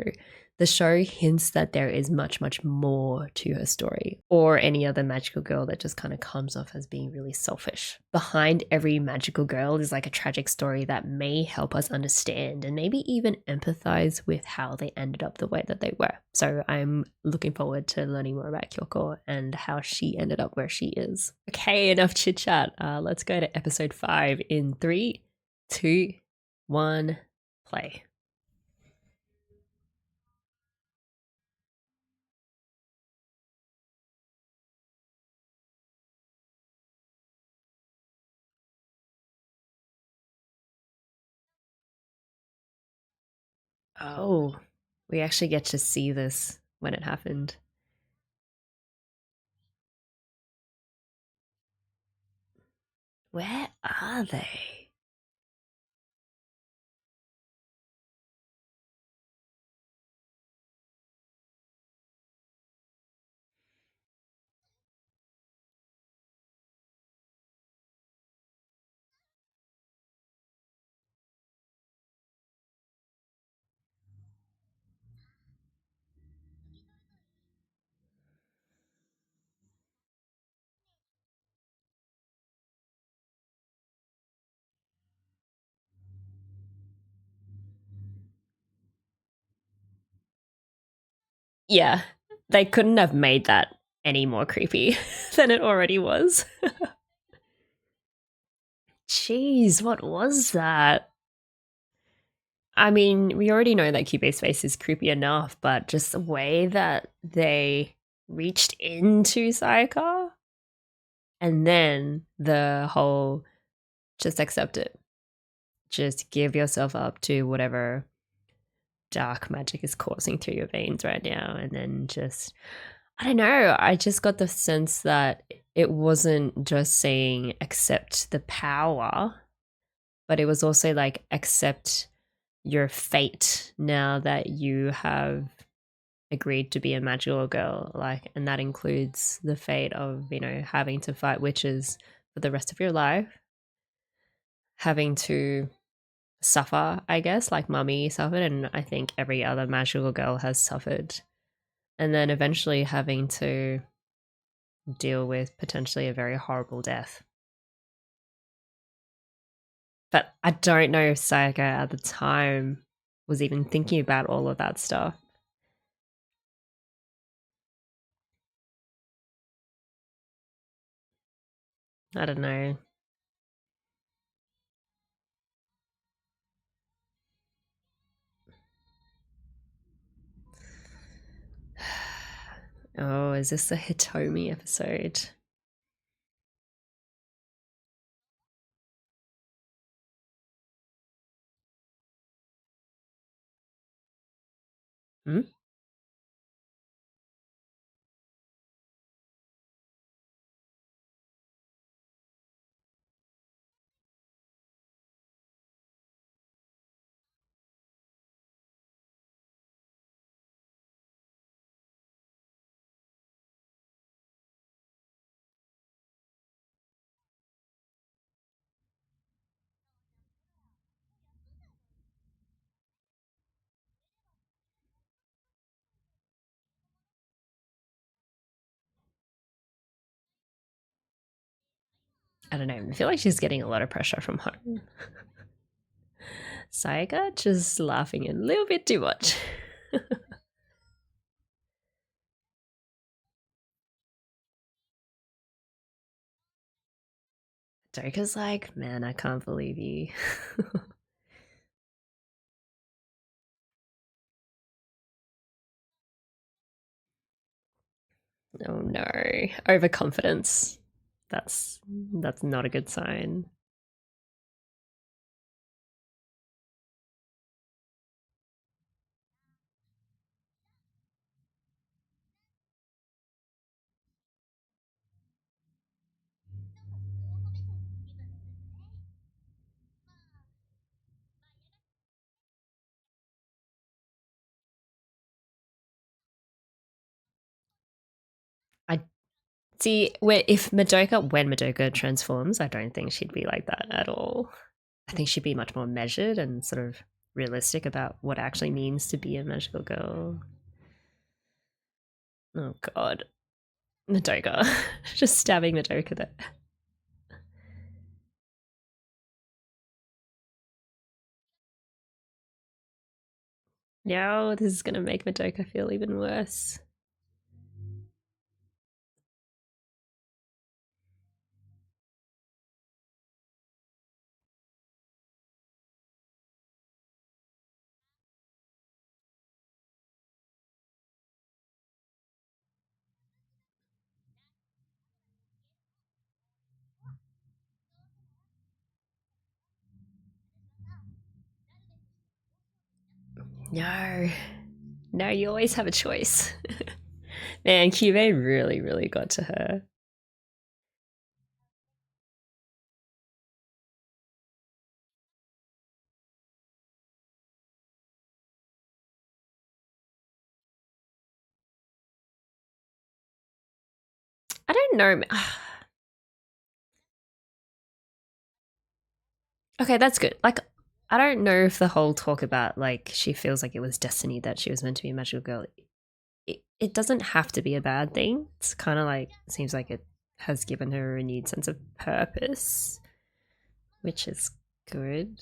the show hints that there is much, much more to her story, or any other magical girl that just kind of comes off as being really selfish. Behind every magical girl is like a tragic story that may help us understand and maybe even empathize with how they ended up the way that they were. So I'm looking forward to learning more about Kyouko and how she ended up where she is. Okay, enough chit chat. Let's go to episode 5 in 3, 2, 1, play. Oh, we actually get to see this when it happened. Where are they? Yeah, they couldn't have made that any more creepy than it already was. Jeez, what was that? I mean, we already know that Qubey's face is creepy enough, but just the way that they reached into Sayaka and then the whole just accept it. Just give yourself up to whatever dark magic is coursing through your veins right now. And then just, I don't know, I just got the sense that it wasn't just saying accept the power, but it was also like accept your fate now that you have agreed to be a magical girl, like, and that includes the fate of, you know, having to fight witches for the rest of your life, having to suffer, I guess, like Mami suffered, and I think every other magical girl has suffered, and then eventually having to deal with potentially a very horrible death. But I don't know if Sayaka at the time was even thinking about all of that stuff. I don't know. Oh, is this the Hitomi episode? Hmm? I don't know. I feel like she's getting a lot of pressure from home. Sayaka just laughing a little bit too much. Stoker's like, man, I can't believe you. Oh no. Overconfidence. That's not a good sign. I see where if Madoka when Madoka transforms, I don't think she'd be like that at all. I think she'd be much more measured and sort of realistic about what it actually means to be a magical girl. Oh god. Madoka. Just stabbing Madoka there. No, this is gonna make Madoka feel even worse. No. No, you always have a choice. Man, Qubey really, really got to her. I don't know. Okay, that's good. Like, I don't know if the whole talk about like she feels like it was destiny that she was meant to be a magical girl. It doesn't have to be a bad thing. It's kind of like seems like it has given her a renewed sense of purpose, which is good.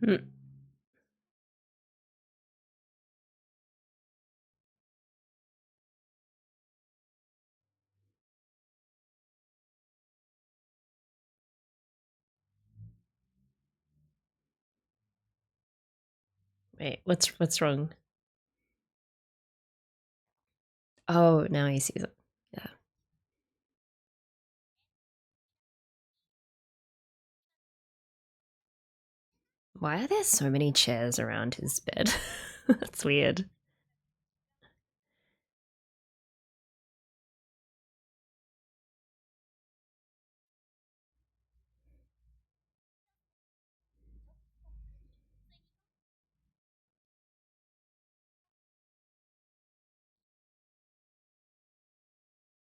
Hmm. Wait, what's wrong? Oh, now he sees it. Yeah. Why are there so many chairs around his bed? That's weird.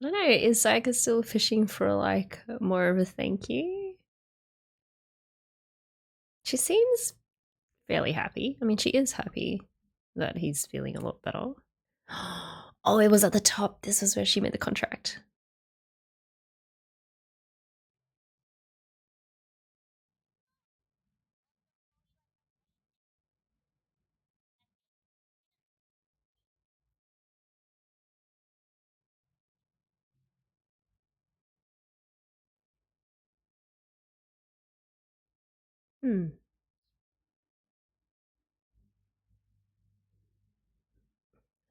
I don't know. Is Sayaka still fishing for like more of a thank you? She seems fairly happy. I mean, she is happy that he's feeling a lot better. Oh, it was at the top. This was where she made the contract. Hmm.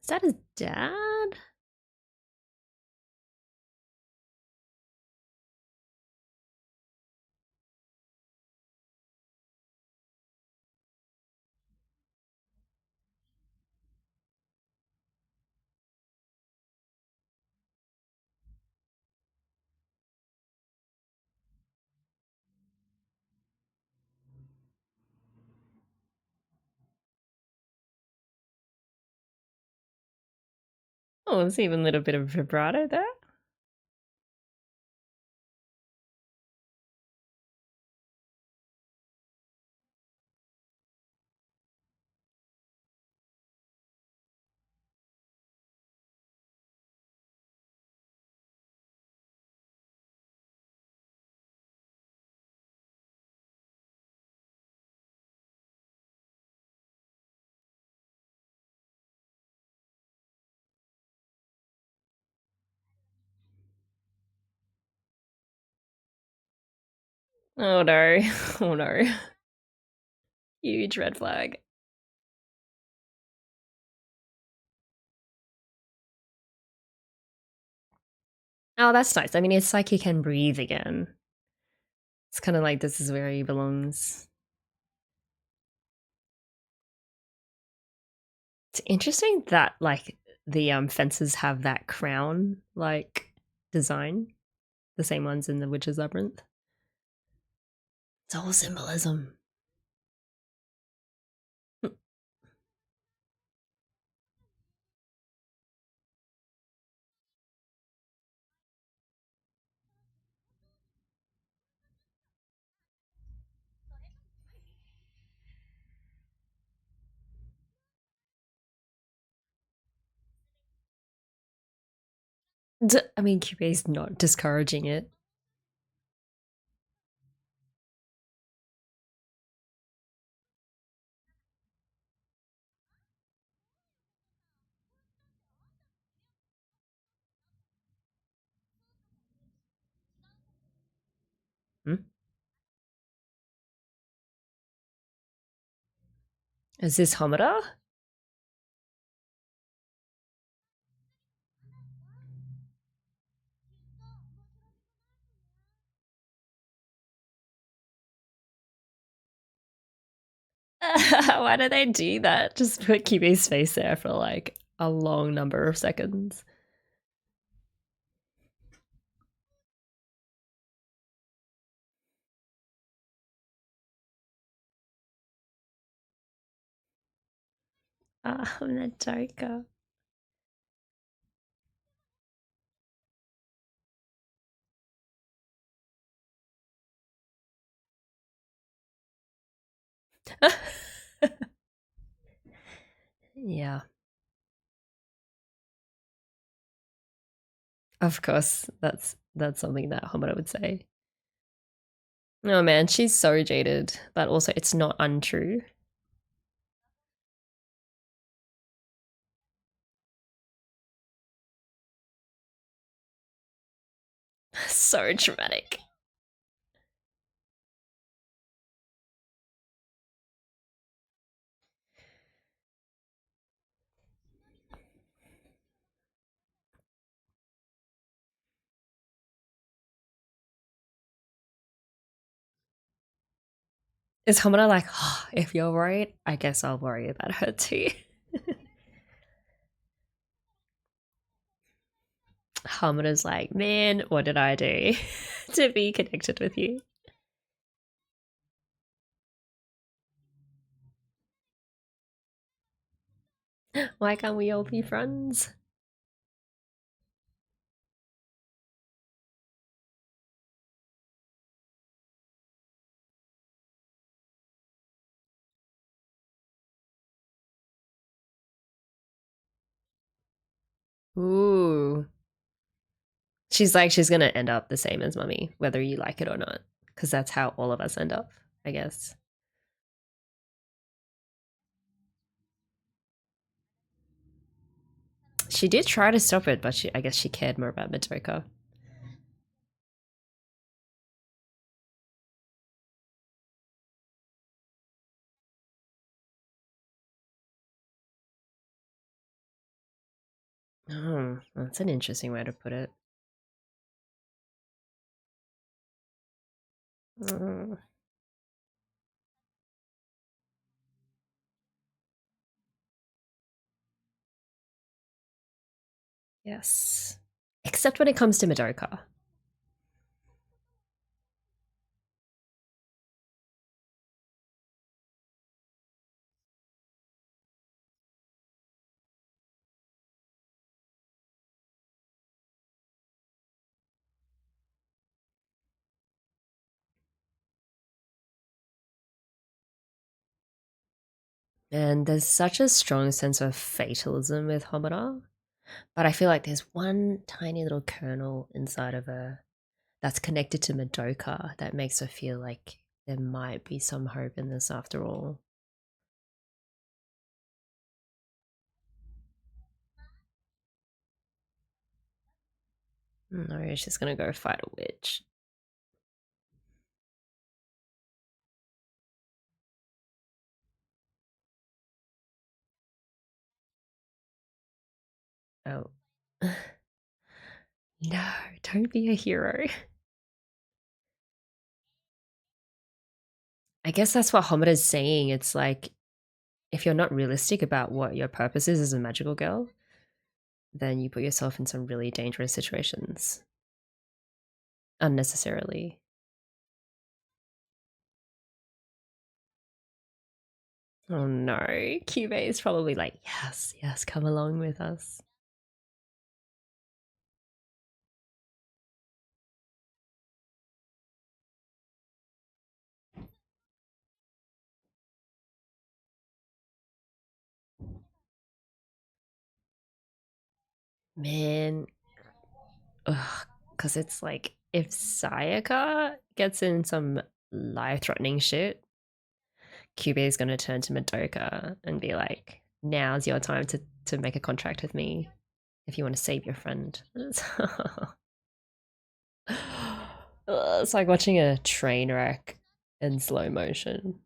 Is that his dad? Oh, there's even a little bit of vibrato there. Oh no. Oh no. Huge red flag. Oh, that's nice. I mean, it's like he can breathe again. It's kind of like this is where he belongs. It's interesting that like the fences have that crown like design, the same ones in the Witch's Labyrinth. It's all symbolism. I mean, Qubei's not discouraging it. Hmm? Is this Homura? Why do they do that? Just put Qubei's face there for like a long number of seconds. Ah, Madoka. Yeah, of course. That's something that Homura would say. Oh man, she's so jaded, but also it's not untrue. So dramatic. Is Homura like, oh, if you're worried, I guess I'll worry about her too. Homura's like, man, what did I do to be connected with you? Why can't we all be friends? Ooh. She's like, she's gonna end up the same as Mummy, whether you like it or not. Because that's how all of us end up, I guess. She did try to stop it, but I guess she cared more about Madoka. Oh, that's an interesting way to put it. Oh, yes. Except when it comes to Madoka. And there's such a strong sense of fatalism with Homura. But I feel like there's one tiny little kernel inside of her that's connected to Madoka that makes her feel like there might be some hope in this after all. No, she's gonna go fight a witch. Oh. No, don't be a hero. I guess that's what Homura's saying. It's like, if you're not realistic about what your purpose is as a magical girl, then you put yourself in some really dangerous situations unnecessarily. Oh no, Qubey is probably like, yes, yes, come along with us. Man, because it's like, if Sayaka gets in some life-threatening shit, Qubey is going to turn to Madoka and be like, now's your time to make a contract with me if you want to save your friend. It's like watching a train wreck in slow motion.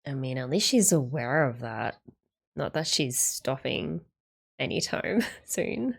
I mean, at least she's aware of that. Not that she's stopping anytime soon.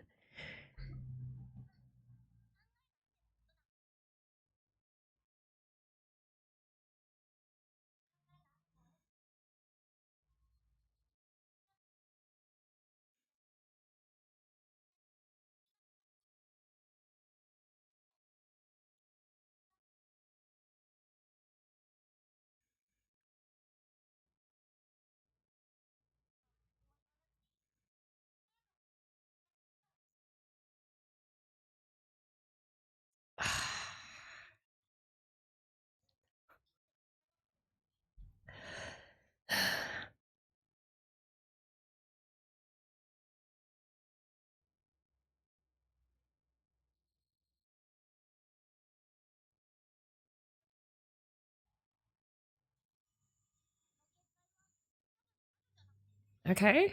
Okay.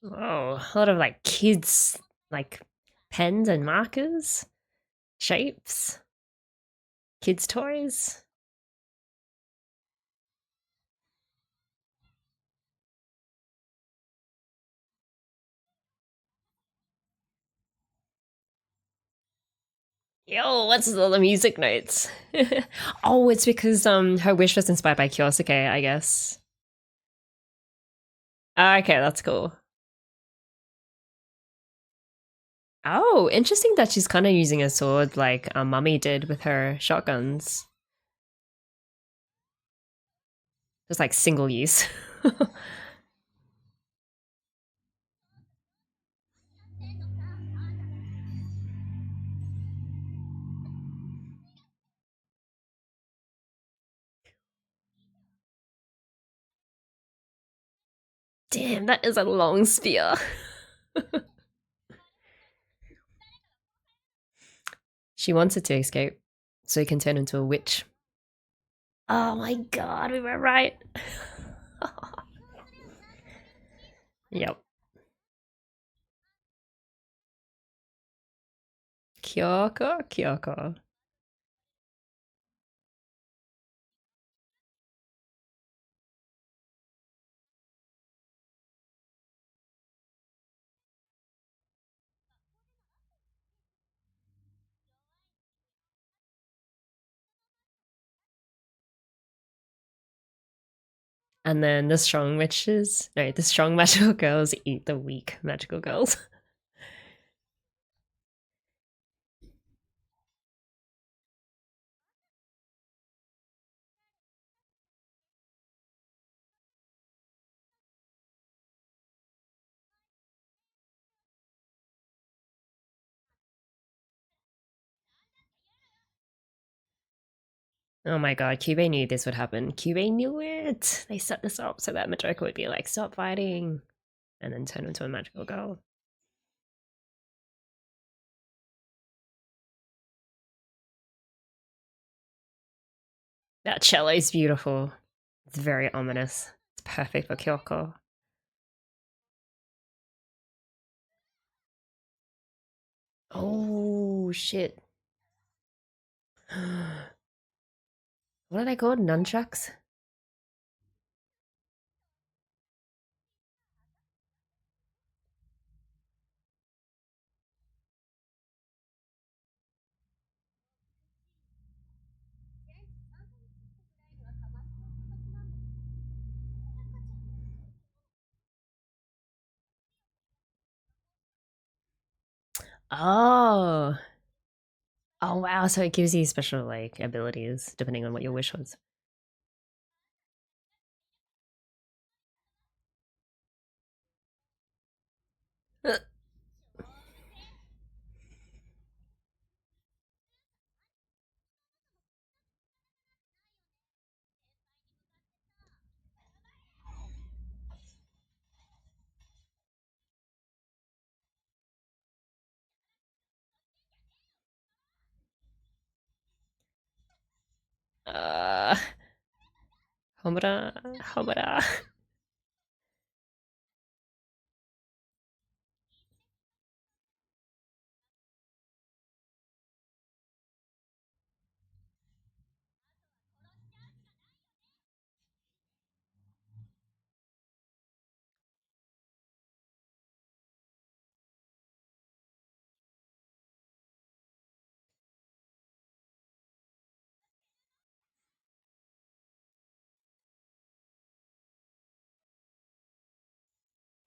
Oh, a lot of like kids, like pens and markers, shapes, kids' toys. Yo, what's all the music notes? Oh, it's because her wish was inspired by Kyousuke, I guess. Okay, that's cool. Oh, interesting that she's kind of using a sword like Mami did with her shotguns. Just like single use. Damn, that is a long spear. She wants it to escape so he can turn into a witch. Oh my god, we were right. Yep. Kyoko, Kyoko. And then the strong witches, no, the strong magical girls eat the weak magical girls. Oh my god, Qubey knew this would happen. Qubey knew it! They set this up so that Madoka would be like, stop fighting, and then turn into a magical girl. That cello's beautiful. It's very ominous. It's perfect for Kyoko. Oh shit. What are they called? Nunchucks? Oh. Oh wow, so it gives you special like abilities depending on what your wish was. Uh, Homura, Homura.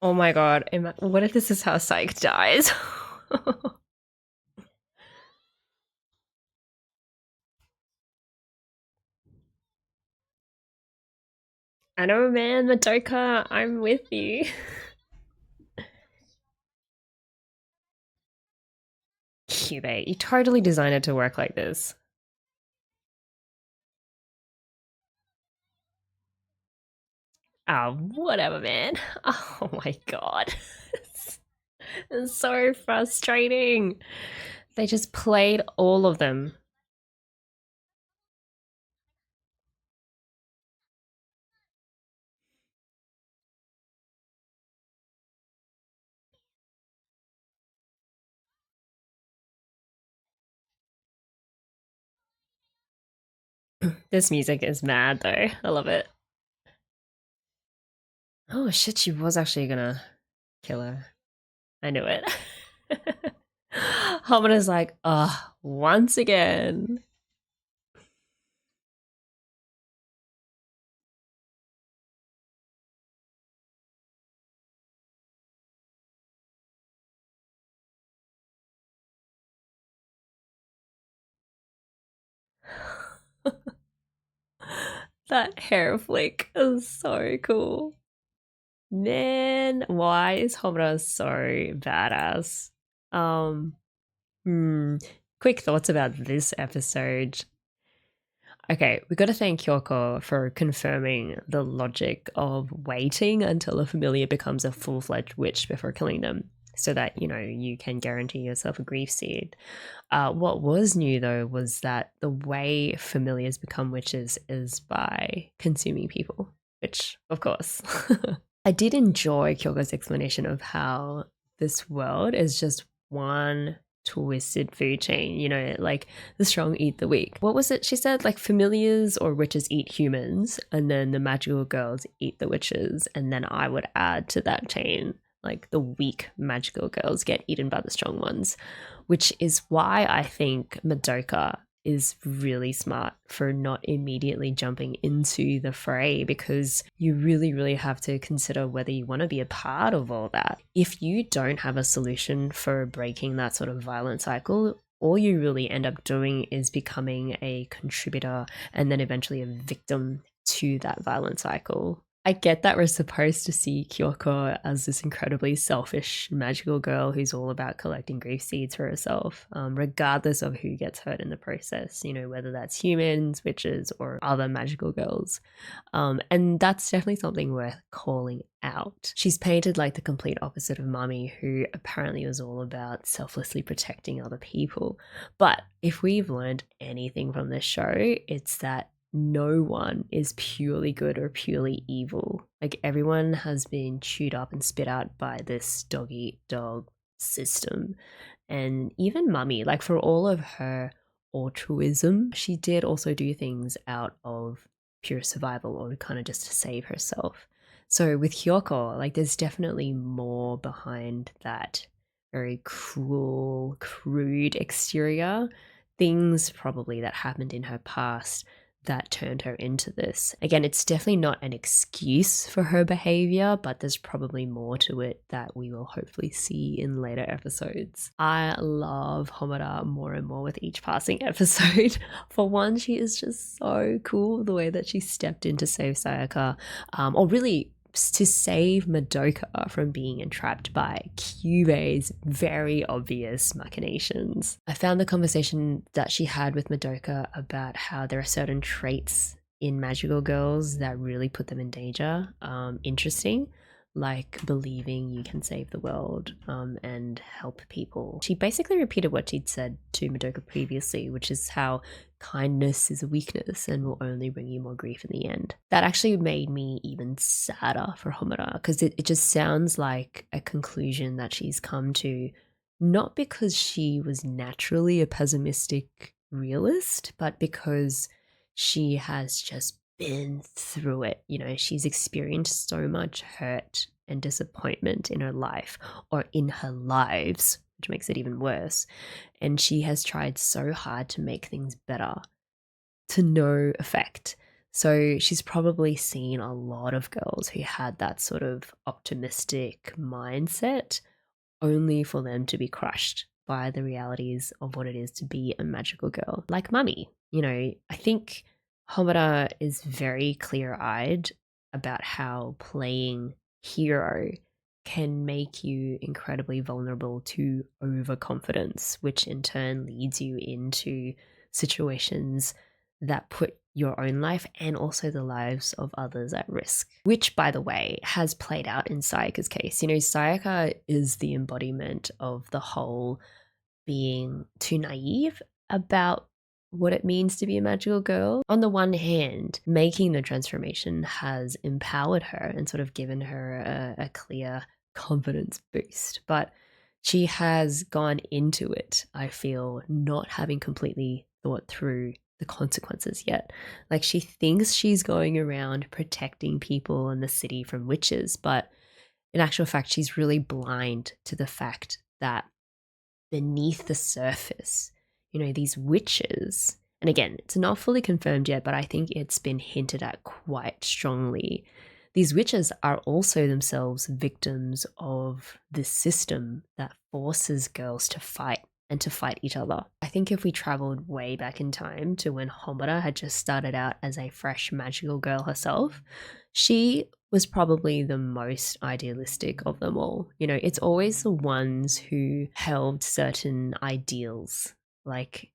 Oh my god, what if this is how Psych dies? I know, man, Madoka, I'm with you. Qubey, you totally designed it to work like this. Oh, whatever, man. Oh my god. It's so frustrating. They just played all of them. This music is mad though. I love it. Oh shit, she was actually gonna kill her. I knew it. Hamada's like, oh, once again. That hair flick is so cool. Man, why is Homura so badass? Um, hmm. Quick thoughts about this episode. Okay, we got to thank Kyoko for confirming the logic of waiting until a familiar becomes a full-fledged witch before killing them, so that you can guarantee yourself a grief seed. What was new though was that the way familiars become witches is by consuming people, which of course. I did enjoy Kyoko's explanation of how this world is just one twisted food chain, like the strong eat the weak. What was it she said? Like familiars or witches eat humans, and then the magical girls eat the witches, and then I would add to that chain, like the weak magical girls get eaten by the strong ones, which is why I think Madoka is really smart for not immediately jumping into the fray, because you really, really have to consider whether you want to be a part of all that. If you don't have a solution for breaking that sort of violent cycle, all you really end up doing is becoming a contributor and then eventually a victim to that violent cycle. I get that we're supposed to see Kyoko as this incredibly selfish magical girl who's all about collecting grief seeds for herself, regardless of who gets hurt in the process, whether that's humans, witches, or other magical girls. And that's definitely something worth calling out. She's painted like the complete opposite of Mami, who apparently was all about selflessly protecting other people. But if we've learned anything from this show, it's that no one is purely good or purely evil. Like everyone has been chewed up and spit out by this dog eat dog system. And even Mami, like for all of her altruism, she did also do things out of pure survival or kind of just to save herself. So with Kyouko, like there's definitely more behind that very cruel, crude exterior. Things probably that happened in her past that turned her into this. Again, it's definitely not an excuse for her behavior, but there's probably more to it that we will hopefully see in later episodes. I love Homura more and more with each passing episode. For one, she is just so cool the way that she stepped in to save Sayaka, or really to save Madoka from being entrapped by Qubey's very obvious machinations. I found the conversation that she had with Madoka about how there are certain traits in magical girls that really put them in danger interesting, like believing you can save the world and help people. She basically repeated what she'd said to Madoka previously, which is how kindness is a weakness and will only bring you more grief in the end. That actually made me even sadder for Homura because it just sounds like a conclusion that she's come to, not because she was naturally a pessimistic realist, but because she has just been through it. You know, she's experienced so much hurt and disappointment in her life, or in her lives, which makes it even worse. And she has tried so hard to make things better to no effect. So she's probably seen a lot of girls who had that sort of optimistic mindset only for them to be crushed by the realities of what it is to be a magical girl. Like Mami, you know, I think Homura is very clear-eyed about how playing hero can make you incredibly vulnerable to overconfidence, which in turn leads you into situations that put your own life and also the lives of others at risk, which, by the way, has played out in Sayaka's case. You know, Sayaka is the embodiment of the whole being too naive about what it means to be a magical girl. On the one hand, making the transformation has empowered her and sort of given her a clear confidence boost, but she has gone into it, I feel, not having completely thought through the consequences yet. Like she thinks she's going around protecting people in the city from witches, but in actual fact, she's really blind to the fact that beneath the surface, you know, these witches, and again, it's not fully confirmed yet, but I think it's been hinted at quite strongly. These witches are also themselves victims of this system that forces girls to fight and to fight each other. I think if we traveled way back in time to when Homura had just started out as a fresh magical girl herself, she was probably the most idealistic of them all. You know, it's always the ones who held certain ideals, like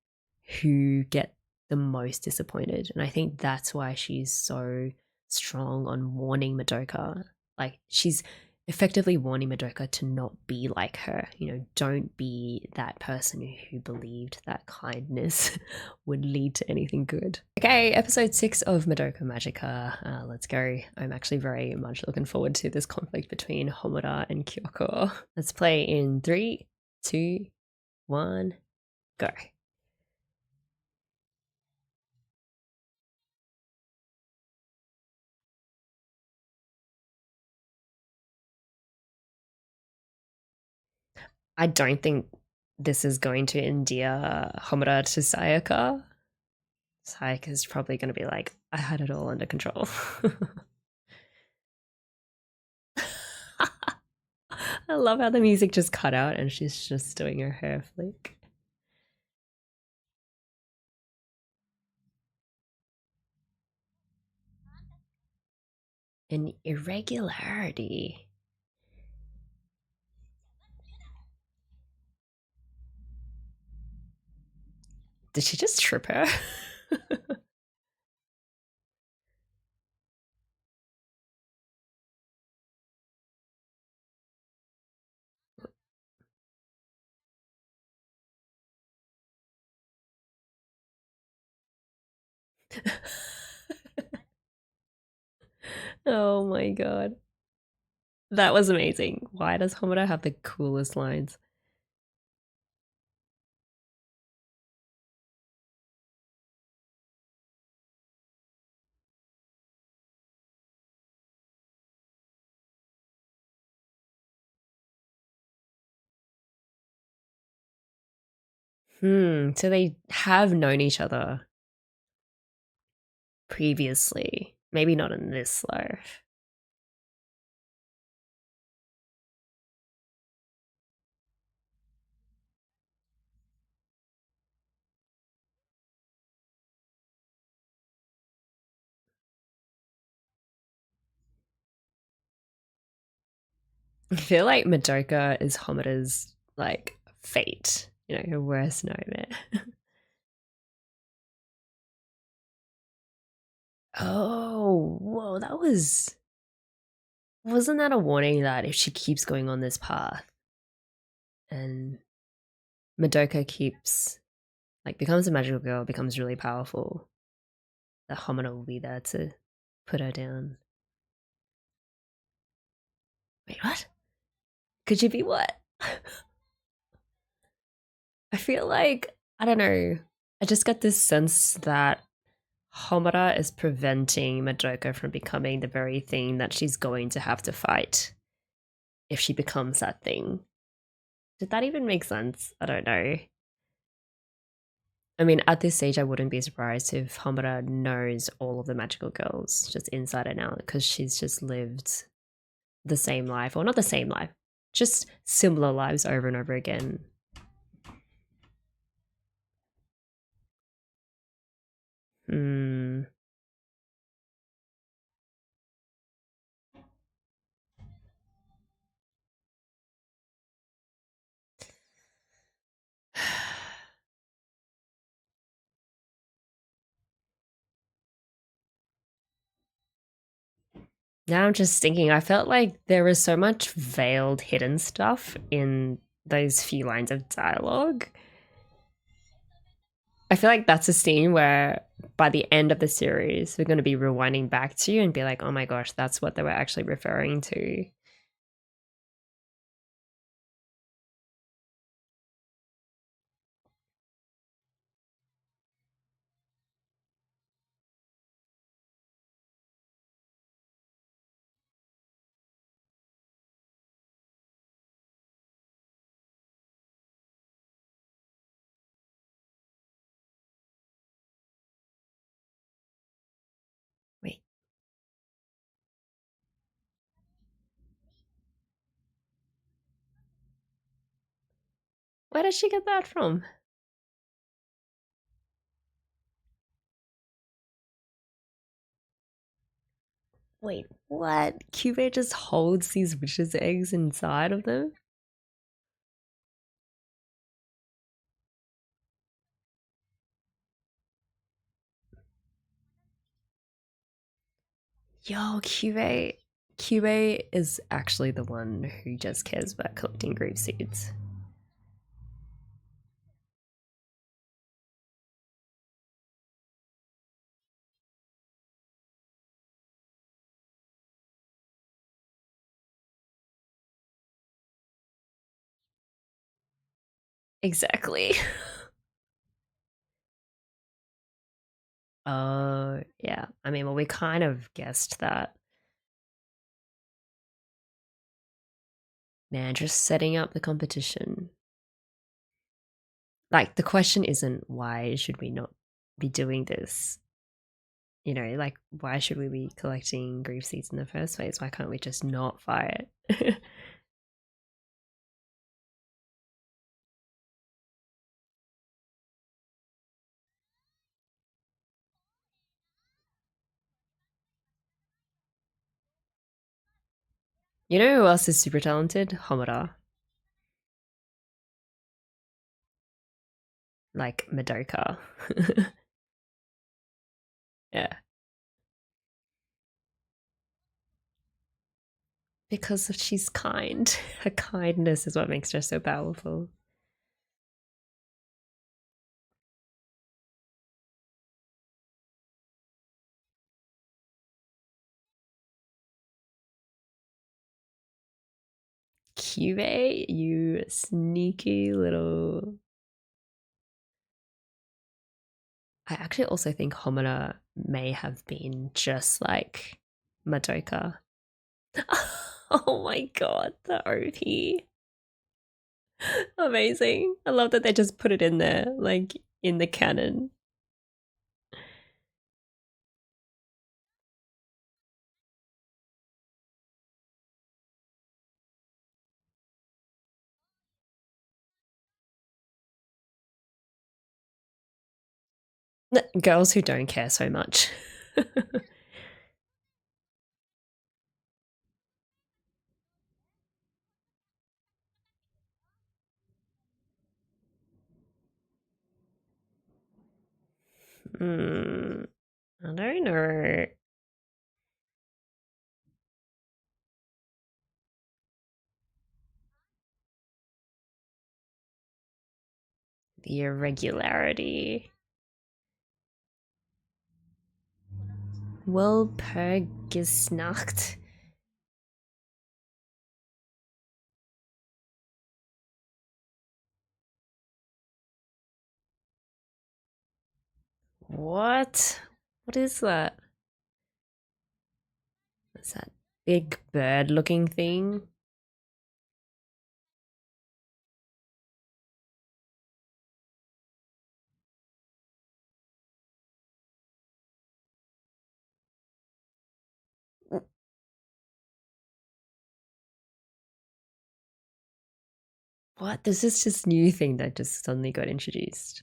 who get the most disappointed. And I think that's why she's so strong on warning Madoka. Like she's effectively warning Madoka to not be like her. You know, don't be that person who believed that kindness would lead to anything good. Okay, episode 6 of Madoka Magica. Let's go. I'm actually very much looking forward to this conflict between Homura and Kyouko. Let's play in 3, 2, 1, go. I don't think this is going to endear Homura to Sayaka. Sayaka's probably going to be like, I had it all under control. I love how the music just cut out and she's just doing her hair flick. An irregularity. Did she just trip her? Oh my god. That was amazing. Why does Homura have the coolest lines? So they have known each other previously. Maybe not in this life. I feel like Madoka is Homura's like fate, you know, her worst nightmare. Oh, whoa, that wasn't that a warning that if she keeps going on this path and Madoka keeps like becomes a magical girl, becomes really powerful, that Homura will be there to put her down. Wait, what? Could she be what? I feel like I don't know. I just get this sense that Homura is preventing Madoka from becoming the very thing that she's going to have to fight if she becomes that thing. Did that even make sense? I don't know. I mean, at this stage, I wouldn't be surprised if Homura knows all of the magical girls just inside and out because she's just lived the same life, or not the same life, just similar lives over and over again. Hmm. Now I'm just thinking, I felt like there was so much veiled, hidden stuff in those few lines of dialogue. I feel like that's a scene where by the end of the series, we're going to be rewinding back to you and be like, oh my gosh, that's what they were actually referring to. Wait, where did she get that from? Wait, what? Qubey just holds these witches' eggs inside of them? Yo, Qubey is actually the one who just cares about collecting grief seeds. Exactly. Oh, yeah. I mean, well, we kind of guessed that. Man, just setting up the competition. Like, the question isn't why should we not be doing this? You know, like, why should we be collecting grief seeds in the first place? Why can't we just not fight? You know who else is super talented? Homura. Like, Madoka. Yeah. Because she's kind. Her kindness is what makes her so powerful. Qubey, you sneaky little. I actually also think Homura may have been just like Madoka. Oh my god, the OP. Amazing. I love that they just put it in there, like in the canon. Girls who don't care so much. Hmm. I don't know. The irregularity. Walpurgisnacht. What? What is that? Is that big bird looking thing? What? This is just new thing that just suddenly got introduced.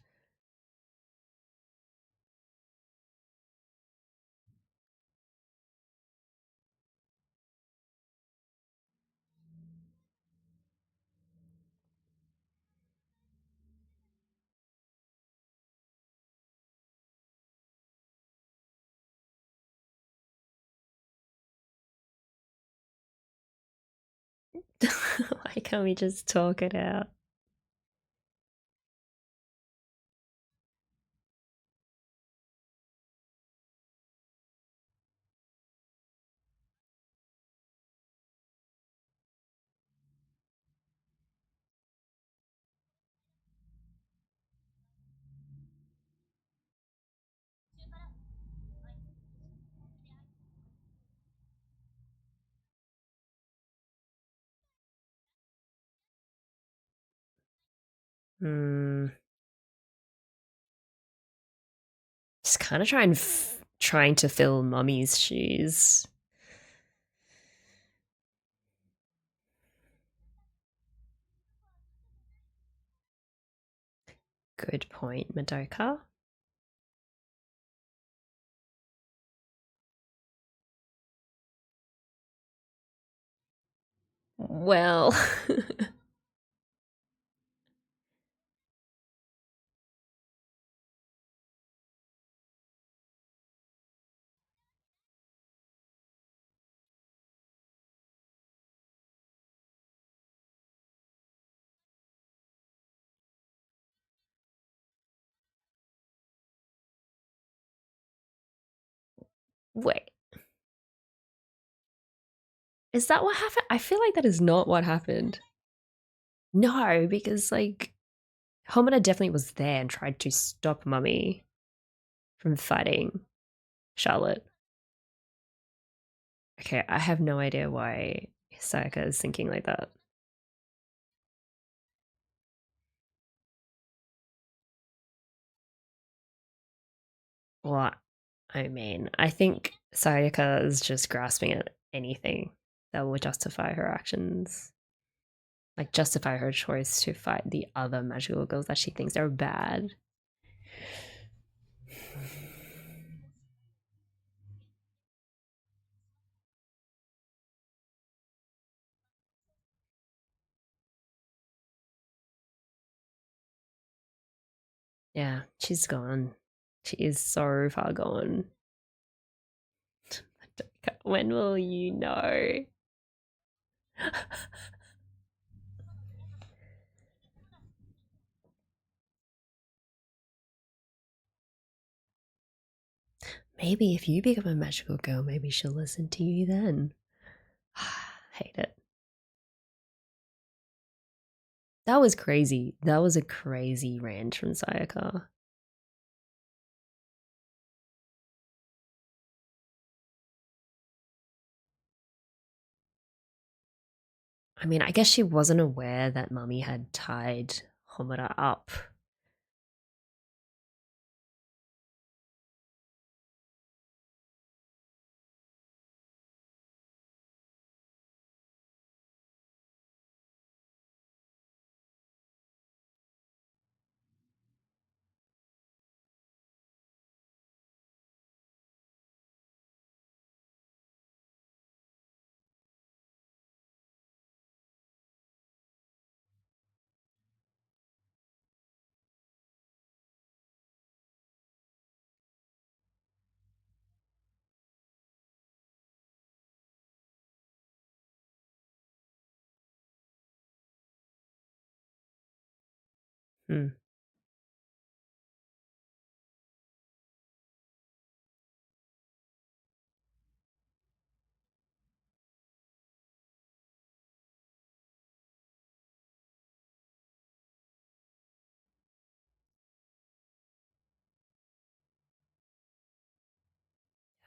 Why can't we just talk it out? Hmm. Just kind of trying to fill Mummy's shoes. Good point, Madoka. Well, wait. Is that what happened? I feel like that is not what happened. No, because like Homura definitely was there and tried to stop Mummy from fighting Charlotte. Okay, I have no idea why Sayaka is thinking like that. Well, I mean, I think Sayaka is just grasping at anything that will justify her actions. Like, justify her choice to fight the other magical girls that she thinks are bad. Yeah, she's gone. She is so far gone. When will you know? Maybe if you become a magical girl, maybe she'll listen to you then. Hate it. That was crazy. That was a crazy rant from Sayaka. I mean, I guess she wasn't aware that Mummy had tied Homura up. Hmm.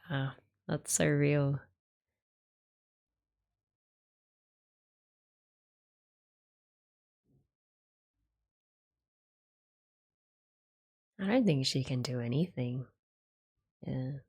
Ah, that's so real. I don't think she can do anything. Yeah.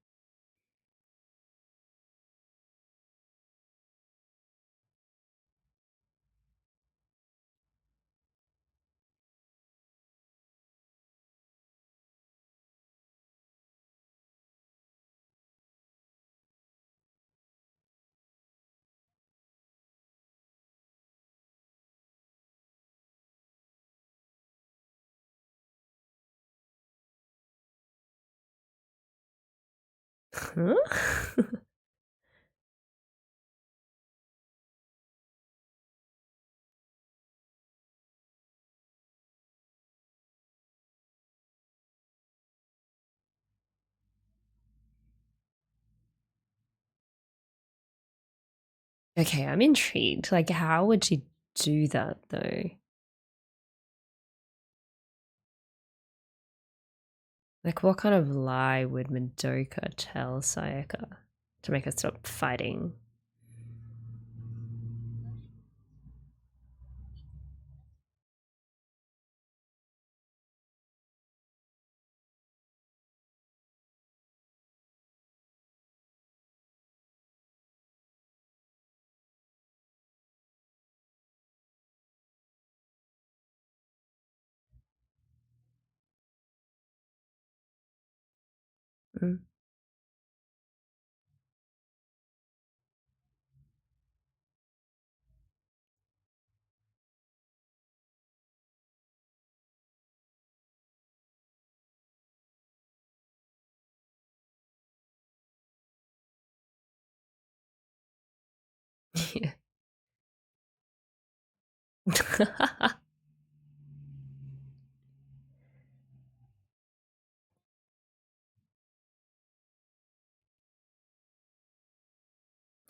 Huh? Okay, I'm intrigued. Like, how would she do that though? Like, what kind of lie would Madoka tell Sayaka to make her stop fighting? Mm. Yeah.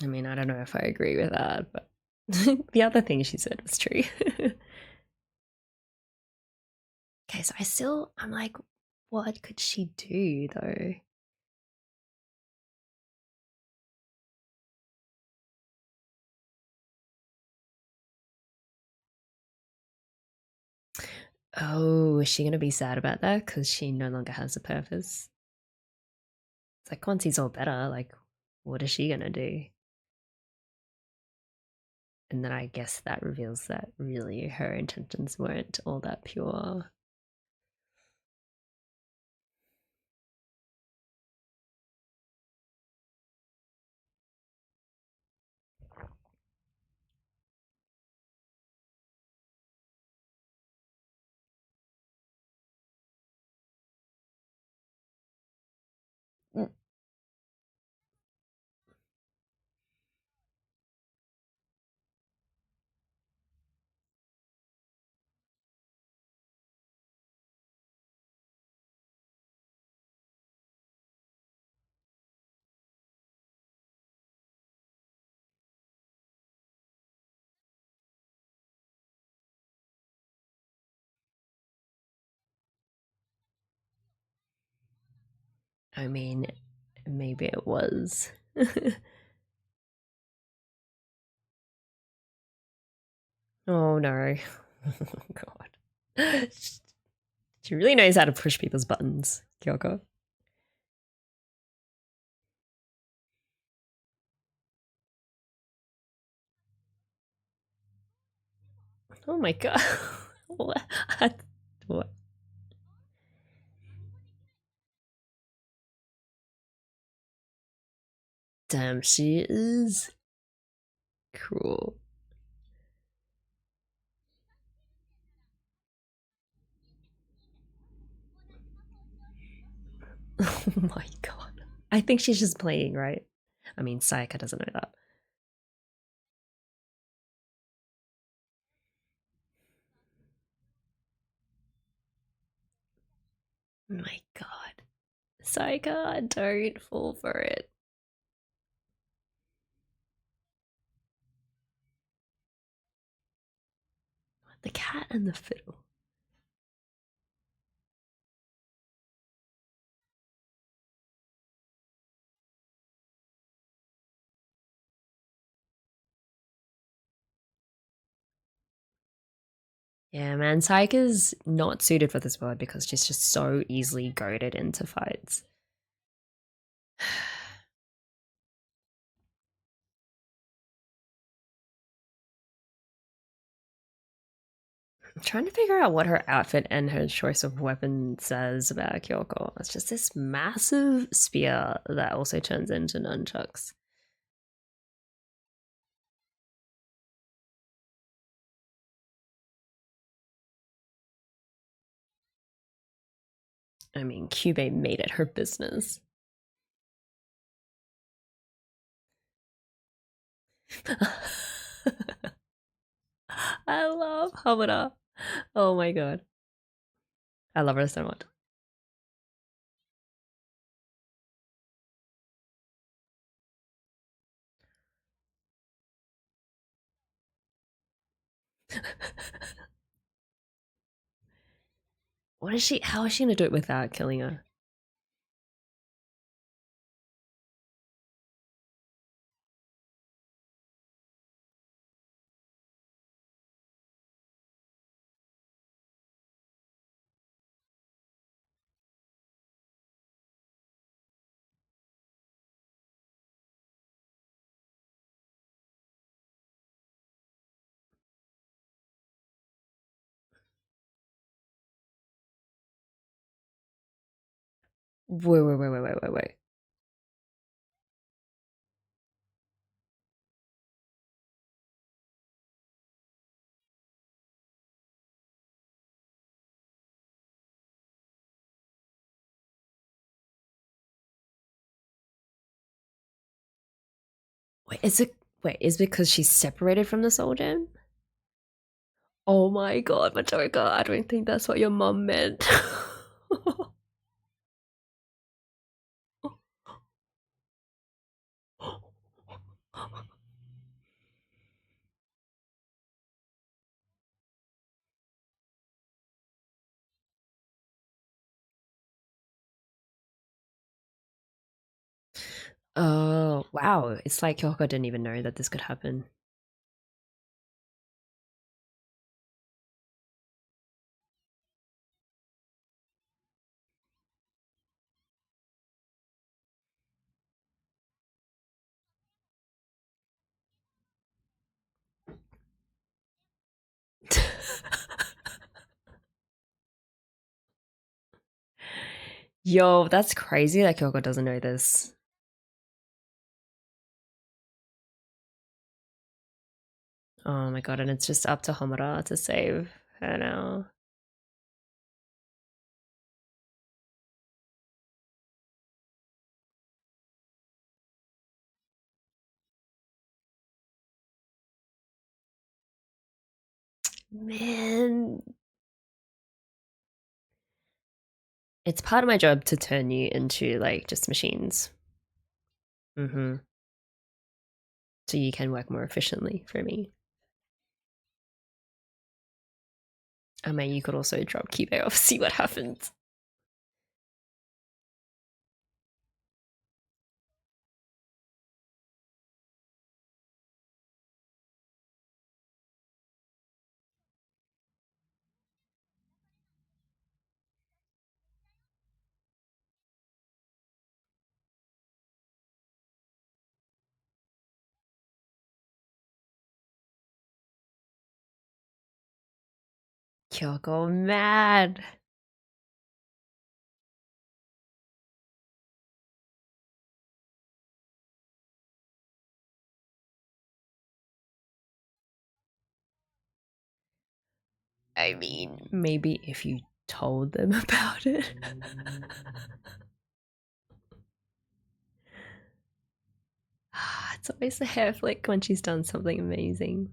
I mean, I don't know if I agree with that, but the other thing she said was true. Okay, so I'm like, what could she do though? Oh, is she gonna be sad about that because she no longer has a purpose? It's like once he's all better, like, what is she gonna do? And then I guess that reveals that really her intentions weren't all that pure. Mm. I mean, maybe it was. Oh no. Oh god. She really knows how to push people's buttons, Kyoko. Oh my god. What? What? Damn, she is cruel. Oh my god. I think she's just playing, right? I mean, Sayaka doesn't know that. Oh my god. Sayaka, don't fall for it. The cat and the fiddle. Yeah, man, Sayaka's not suited for this world because she's just so easily goaded into fights. I'm trying to figure out what her outfit and her choice of weapon says about Kyoko. It's just this massive spear that also turns into nunchucks. I mean, Qubey made it her business. I love Homura. Oh my god. I love her so much. What is she? How is she gonna do it without killing her? Wait. Wait, is it? Wait, is it because she's separated from the soul gem? Oh my god, Madoka, I don't think that's what your mom meant. Oh, wow. It's like Kyoko didn't even know that this could happen. Yo, that's crazy that Kyoko doesn't know this. Oh my god, and it's just up to Homura to save her now. Man, it's part of my job to turn you into like just machines. Mm-hmm. So you can work more efficiently for me. I mean, you could also drop Qubey off, see what happens. Kyouko mad. I mean, maybe if you told them about it. It's always a hair flick when she's done something amazing.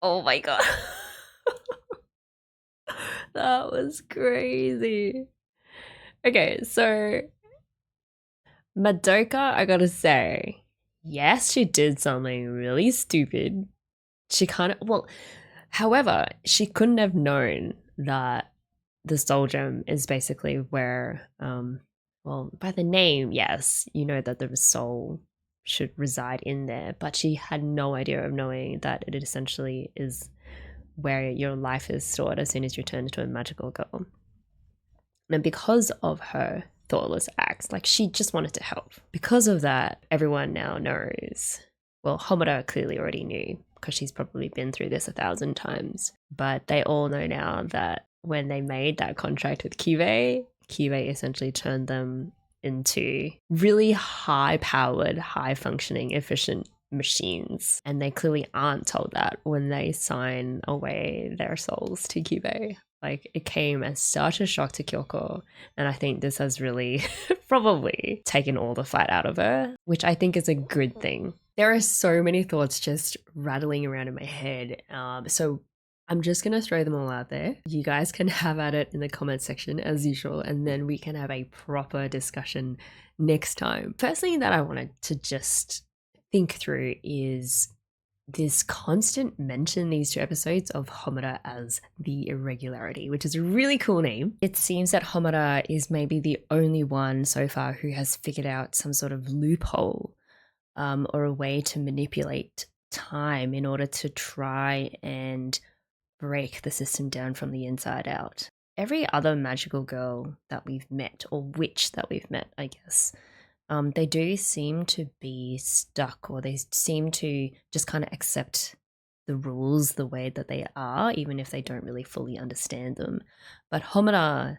Oh my god. That was crazy. Okay, so Madoka, I gotta say, yes, she did something really stupid. She kind of, well, however, she couldn't have known that the soul gem is basically where, well, by the name, yes, you know that the soul should reside in there, but she had no idea of knowing that it essentially is where your life is stored as soon as you turn into a magical girl. And because of her thoughtless acts, like she just wanted to help. Because of that, everyone now knows. Well, Homura clearly already knew because she's probably been through this 1,000 times. But they all know now that when they made that contract with Qubey, Qubey essentially turned them into really high-powered, high-functioning, efficient machines. And they clearly aren't told that when they sign away their souls to Qubey. Like, it came as such a shock to Kyouko, and I think this has really probably taken all the fight out of her, which I think is a good thing. There are so many thoughts just rattling around in my head, so I'm just going to throw them all out there. You guys can have at it in the comment section as usual, and then we can have a proper discussion next time. First thing that I wanted to just think through is this constant mention these 2 episodes of Homura as the Irregularity, which is a really cool name. It seems that Homura is maybe the only one so far who has figured out some sort of loophole or a way to manipulate time in order to try and break the system down from the inside out. Every other magical girl that we've met, or witch that we've met, I guess, they do seem to be stuck, or they seem to just kind of accept the rules the way that they are, even if they don't really fully understand them. But Homura,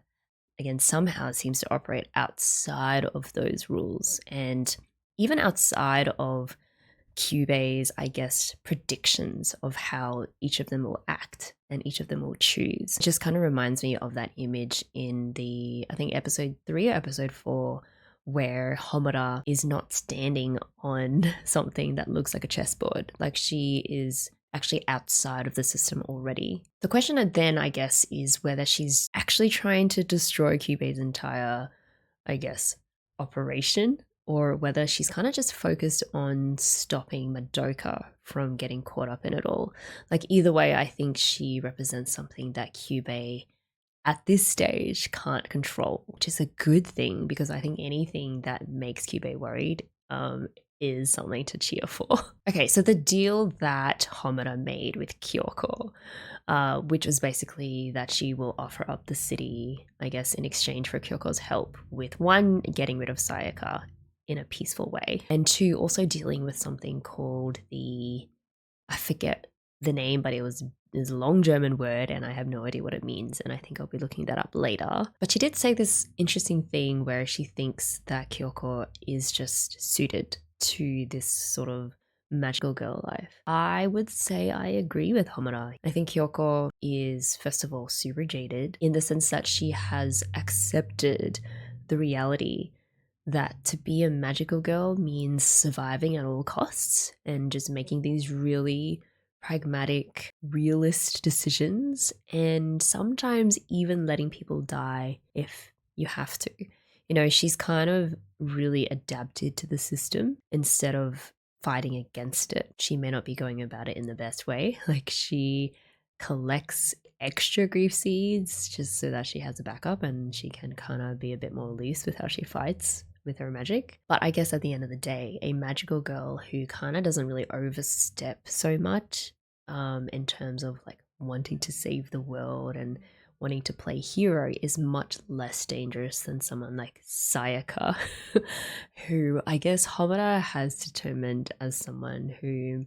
again, somehow seems to operate outside of those rules, and even outside of Qubey's, I guess, predictions of how each of them will act and each of them will choose. It just kind of reminds me of that image in the, I think, episode 3 or episode 4, where Homura is not standing on something that looks like a chessboard. Like, she is actually outside of the system already. The question then, I guess, is whether she's actually trying to destroy Qubey's entire, I guess, operation, or whether she's kind of just focused on stopping Madoka from getting caught up in it all. Like, either way, I think she represents something that Qubey at this stage can't control, which is a good thing, because I think anything that makes Qubey worried is something to cheer for. Okay, so the deal that Homura made with Kyouko, which was basically that she will offer up the city, I guess, in exchange for Kyoko's help with 1, getting rid of Sayaka in a peaceful way, and 2, also dealing with something called the, I forget the name, but is a long German word and I have no idea what it means, and I think I'll be looking that up later. But she did say this interesting thing where she thinks that Kyouko is just suited to this sort of magical girl life. I would say I agree with Homura. I think Kyouko is, first of all, super jaded in the sense that she has accepted the reality that to be a magical girl means surviving at all costs and just making these really pragmatic, realist decisions, and sometimes even letting people die if you have to. You know, she's kind of really adapted to the system instead of fighting against it. She may not be going about it in the best way. Like, she collects extra grief seeds just so that she has a backup and she can kind of be a bit more loose with how she fights with her magic. But I guess at the end of the day, a magical girl who kind of doesn't really overstep so much in terms of like wanting to save the world and wanting to play hero is much less dangerous than someone like Sayaka, who I guess Homura has determined as someone who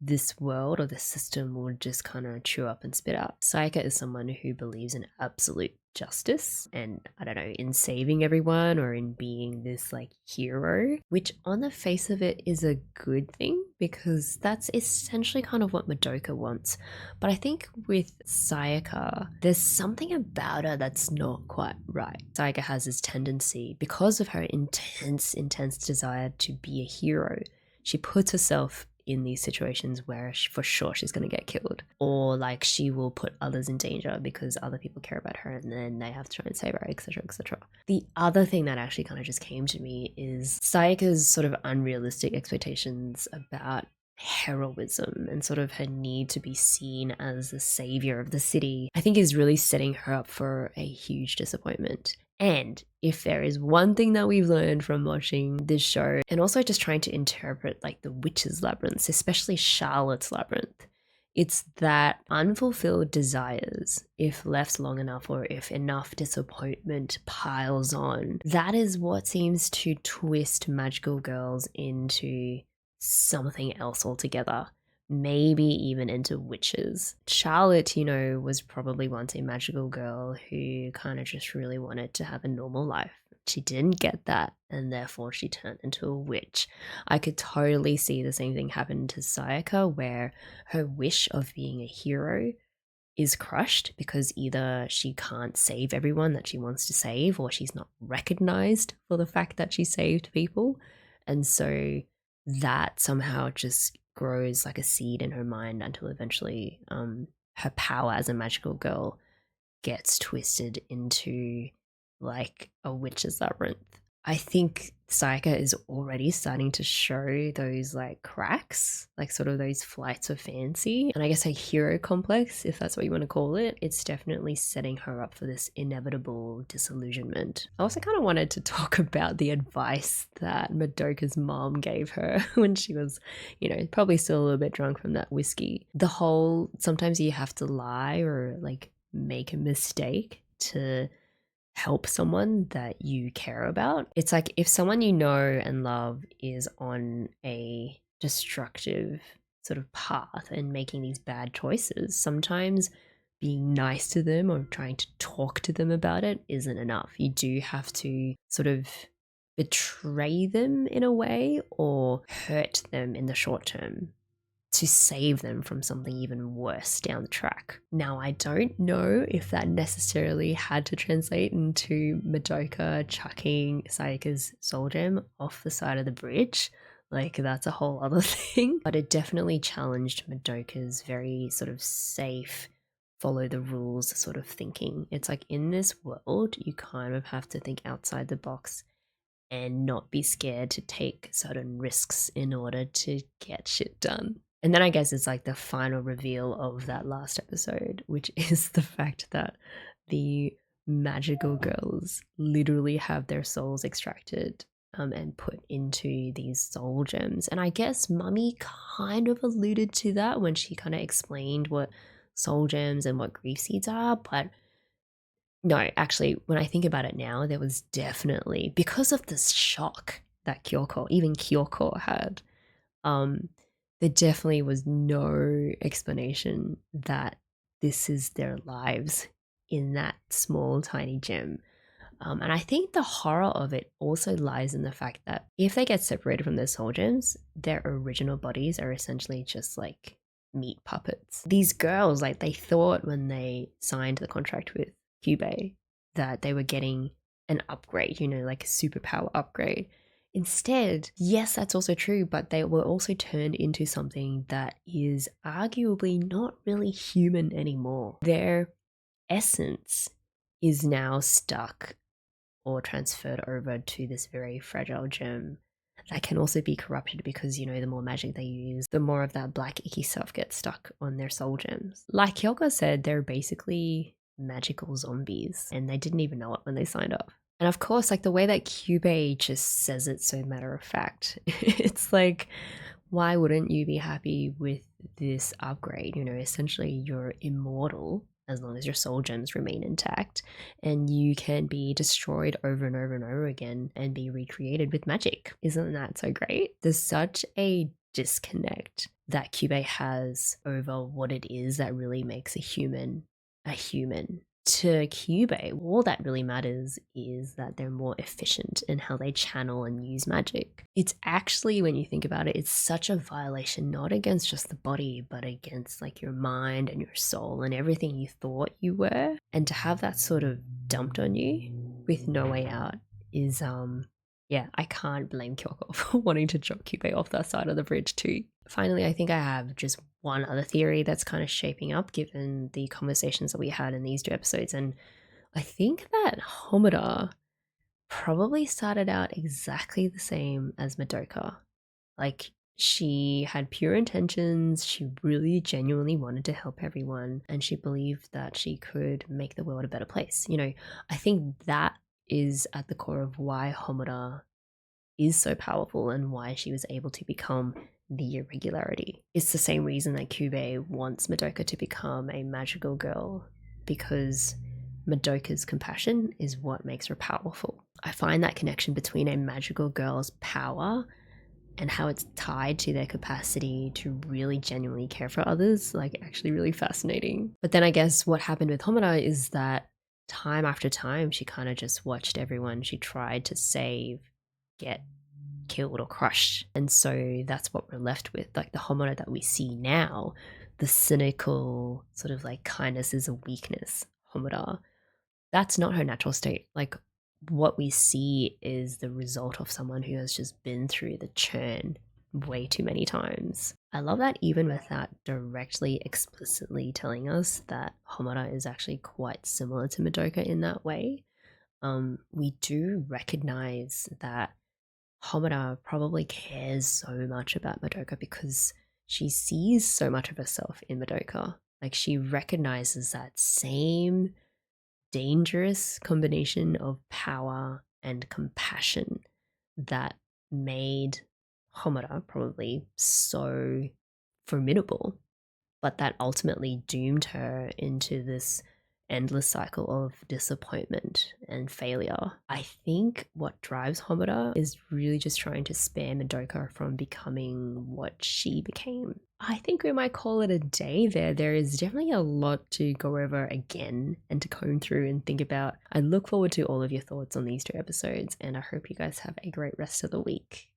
this world or the system will just kind of chew up and spit out. Sayaka is someone who believes in absolute justice and, I don't know, in saving everyone or in being this like hero, which on the face of it is a good thing because that's essentially kind of what Madoka wants. But I think with Sayaka, there's something about her that's not quite right. Sayaka has this tendency, because of her intense desire to be a hero, she puts herself in these situations where for sure she's going to get killed, or like she will put others in danger because other people care about her and then they have to try and save her, etc, etc. The other thing that actually kind of just came to me is Sayaka's sort of unrealistic expectations about heroism and sort of her need to be seen as the savior of the city, I think is really setting her up for a huge disappointment. And if there is one thing that we've learned from watching this show and also just trying to interpret like the witch's labyrinths, especially Charlotte's labyrinth, it's that unfulfilled desires, if left long enough or if enough disappointment piles on, that is what seems to twist magical girls into something else altogether. Maybe even into witches. Charlotte, you know, was probably once a magical girl who kind of just really wanted to have a normal life. She didn't get that, and therefore she turned into a witch. I could totally see the same thing happen to Sayaka, where her wish of being a hero is crushed because either she can't save everyone that she wants to save, or she's not recognized for the fact that she saved people. And so that somehow just grows like a seed in her mind until eventually her power as a magical girl gets twisted into like a witch's labyrinth. I think Sayaka is already starting to show those like cracks, like sort of those flights of fancy. And I guess a hero complex, if that's what you want to call it, it's definitely setting her up for this inevitable disillusionment. I also kind of wanted to talk about the advice that Madoka's mom gave her when she was, you know, probably still a little bit drunk from that whiskey. The whole, sometimes you have to lie or like make a mistake to help someone that you care about. It's like if someone you know and love is on a destructive sort of path and making these bad choices, sometimes being nice to them or trying to talk to them about it isn't enough. You do have to sort of betray them in a way or hurt them in the short term to save them from something even worse down the track. Now, I don't know if that necessarily had to translate into Madoka chucking Sayaka's soul gem off the side of the bridge. Like, that's a whole other thing. But it definitely challenged Madoka's very sort of safe, follow the rules sort of thinking. It's like in this world, you kind of have to think outside the box and not be scared to take certain risks in order to get shit done. And then I guess it's like the final reveal of that last episode, which is the fact that the magical girls literally have their souls extracted and put into these soul gems. And I guess Mami kind of alluded to that when she kind of explained what soul gems and what grief seeds are. But no, actually, when I think about it now, there was definitely, because of this shock that Kyouko, even Kyouko had, there definitely was no explanation that this is their lives in that small, tiny gem. And I think the horror of it also lies in the fact that if they get separated from their soul gems, their original bodies are essentially just like meat puppets. These girls, like they thought when they signed the contract with Qubey that they were getting an upgrade, you know, like a superpower upgrade. Instead, yes, that's also true, but they were also turned into something that is arguably not really human anymore. Their essence is now stuck or transferred over to this very fragile gem that can also be corrupted because, you know, the more magic they use, the more of that black icky stuff gets stuck on their soul gems. Like Kyoko said, they're basically magical zombies and they didn't even know it when they signed up. And of course, like the way that Qubey just says it so matter of fact, it's like, why wouldn't you be happy with this upgrade? You know, essentially you're immortal as long as your soul gems remain intact, and you can be destroyed over and over and over again and be recreated with magic. Isn't that so great? There's such a disconnect that Qubey has over what it is that really makes a human a human. To Qubey, all that really matters is that they're more efficient in how they channel and use magic. It's actually, when you think about it, it's such a violation, not against just the body, but against like your mind and your soul and everything you thought you were. And to have that sort of dumped on you with no way out is, yeah, I can't blame Kyouko for wanting to drop Qubey off that side of the bridge too. Finally, I think I have just one other theory that's kind of shaping up given the conversations that we had in these 2 episodes. And I think that Homura probably started out exactly the same as Madoka. Like, she had pure intentions, she really genuinely wanted to help everyone, and she believed that she could make the world a better place. You know, I think that is at the core of why Homura is so powerful and why she was able to become the irregularity. It's the same reason that Qubey wants Madoka to become a magical girl, because Madoka's compassion is what makes her powerful. I find that connection between a magical girl's power and how it's tied to their capacity to really genuinely care for others, like, actually really fascinating. But then I guess what happened with Homura is that time after time, she kind of just watched everyone she tried to save get killed or crushed. And so that's what we're left with. Like, the Homura that we see now, the cynical sort of like kindness is a weakness Homura, that's not her natural state. Like, what we see is the result of someone who has just been through the churn way too many times. I love that even without directly explicitly telling us that Homura is actually quite similar to Madoka in that way. We do recognize that Homura probably cares so much about Madoka because she sees so much of herself in Madoka. Like, she recognizes that same dangerous combination of power and compassion that made Homura probably so formidable, but that ultimately doomed her into this endless cycle of disappointment and failure. I think what drives Homura is really just trying to spare Madoka from becoming what she became. I think we might call it a day there. There is definitely a lot to go over again and to comb through and think about. I look forward to all of your thoughts on these 2 episodes, and I hope you guys have a great rest of the week.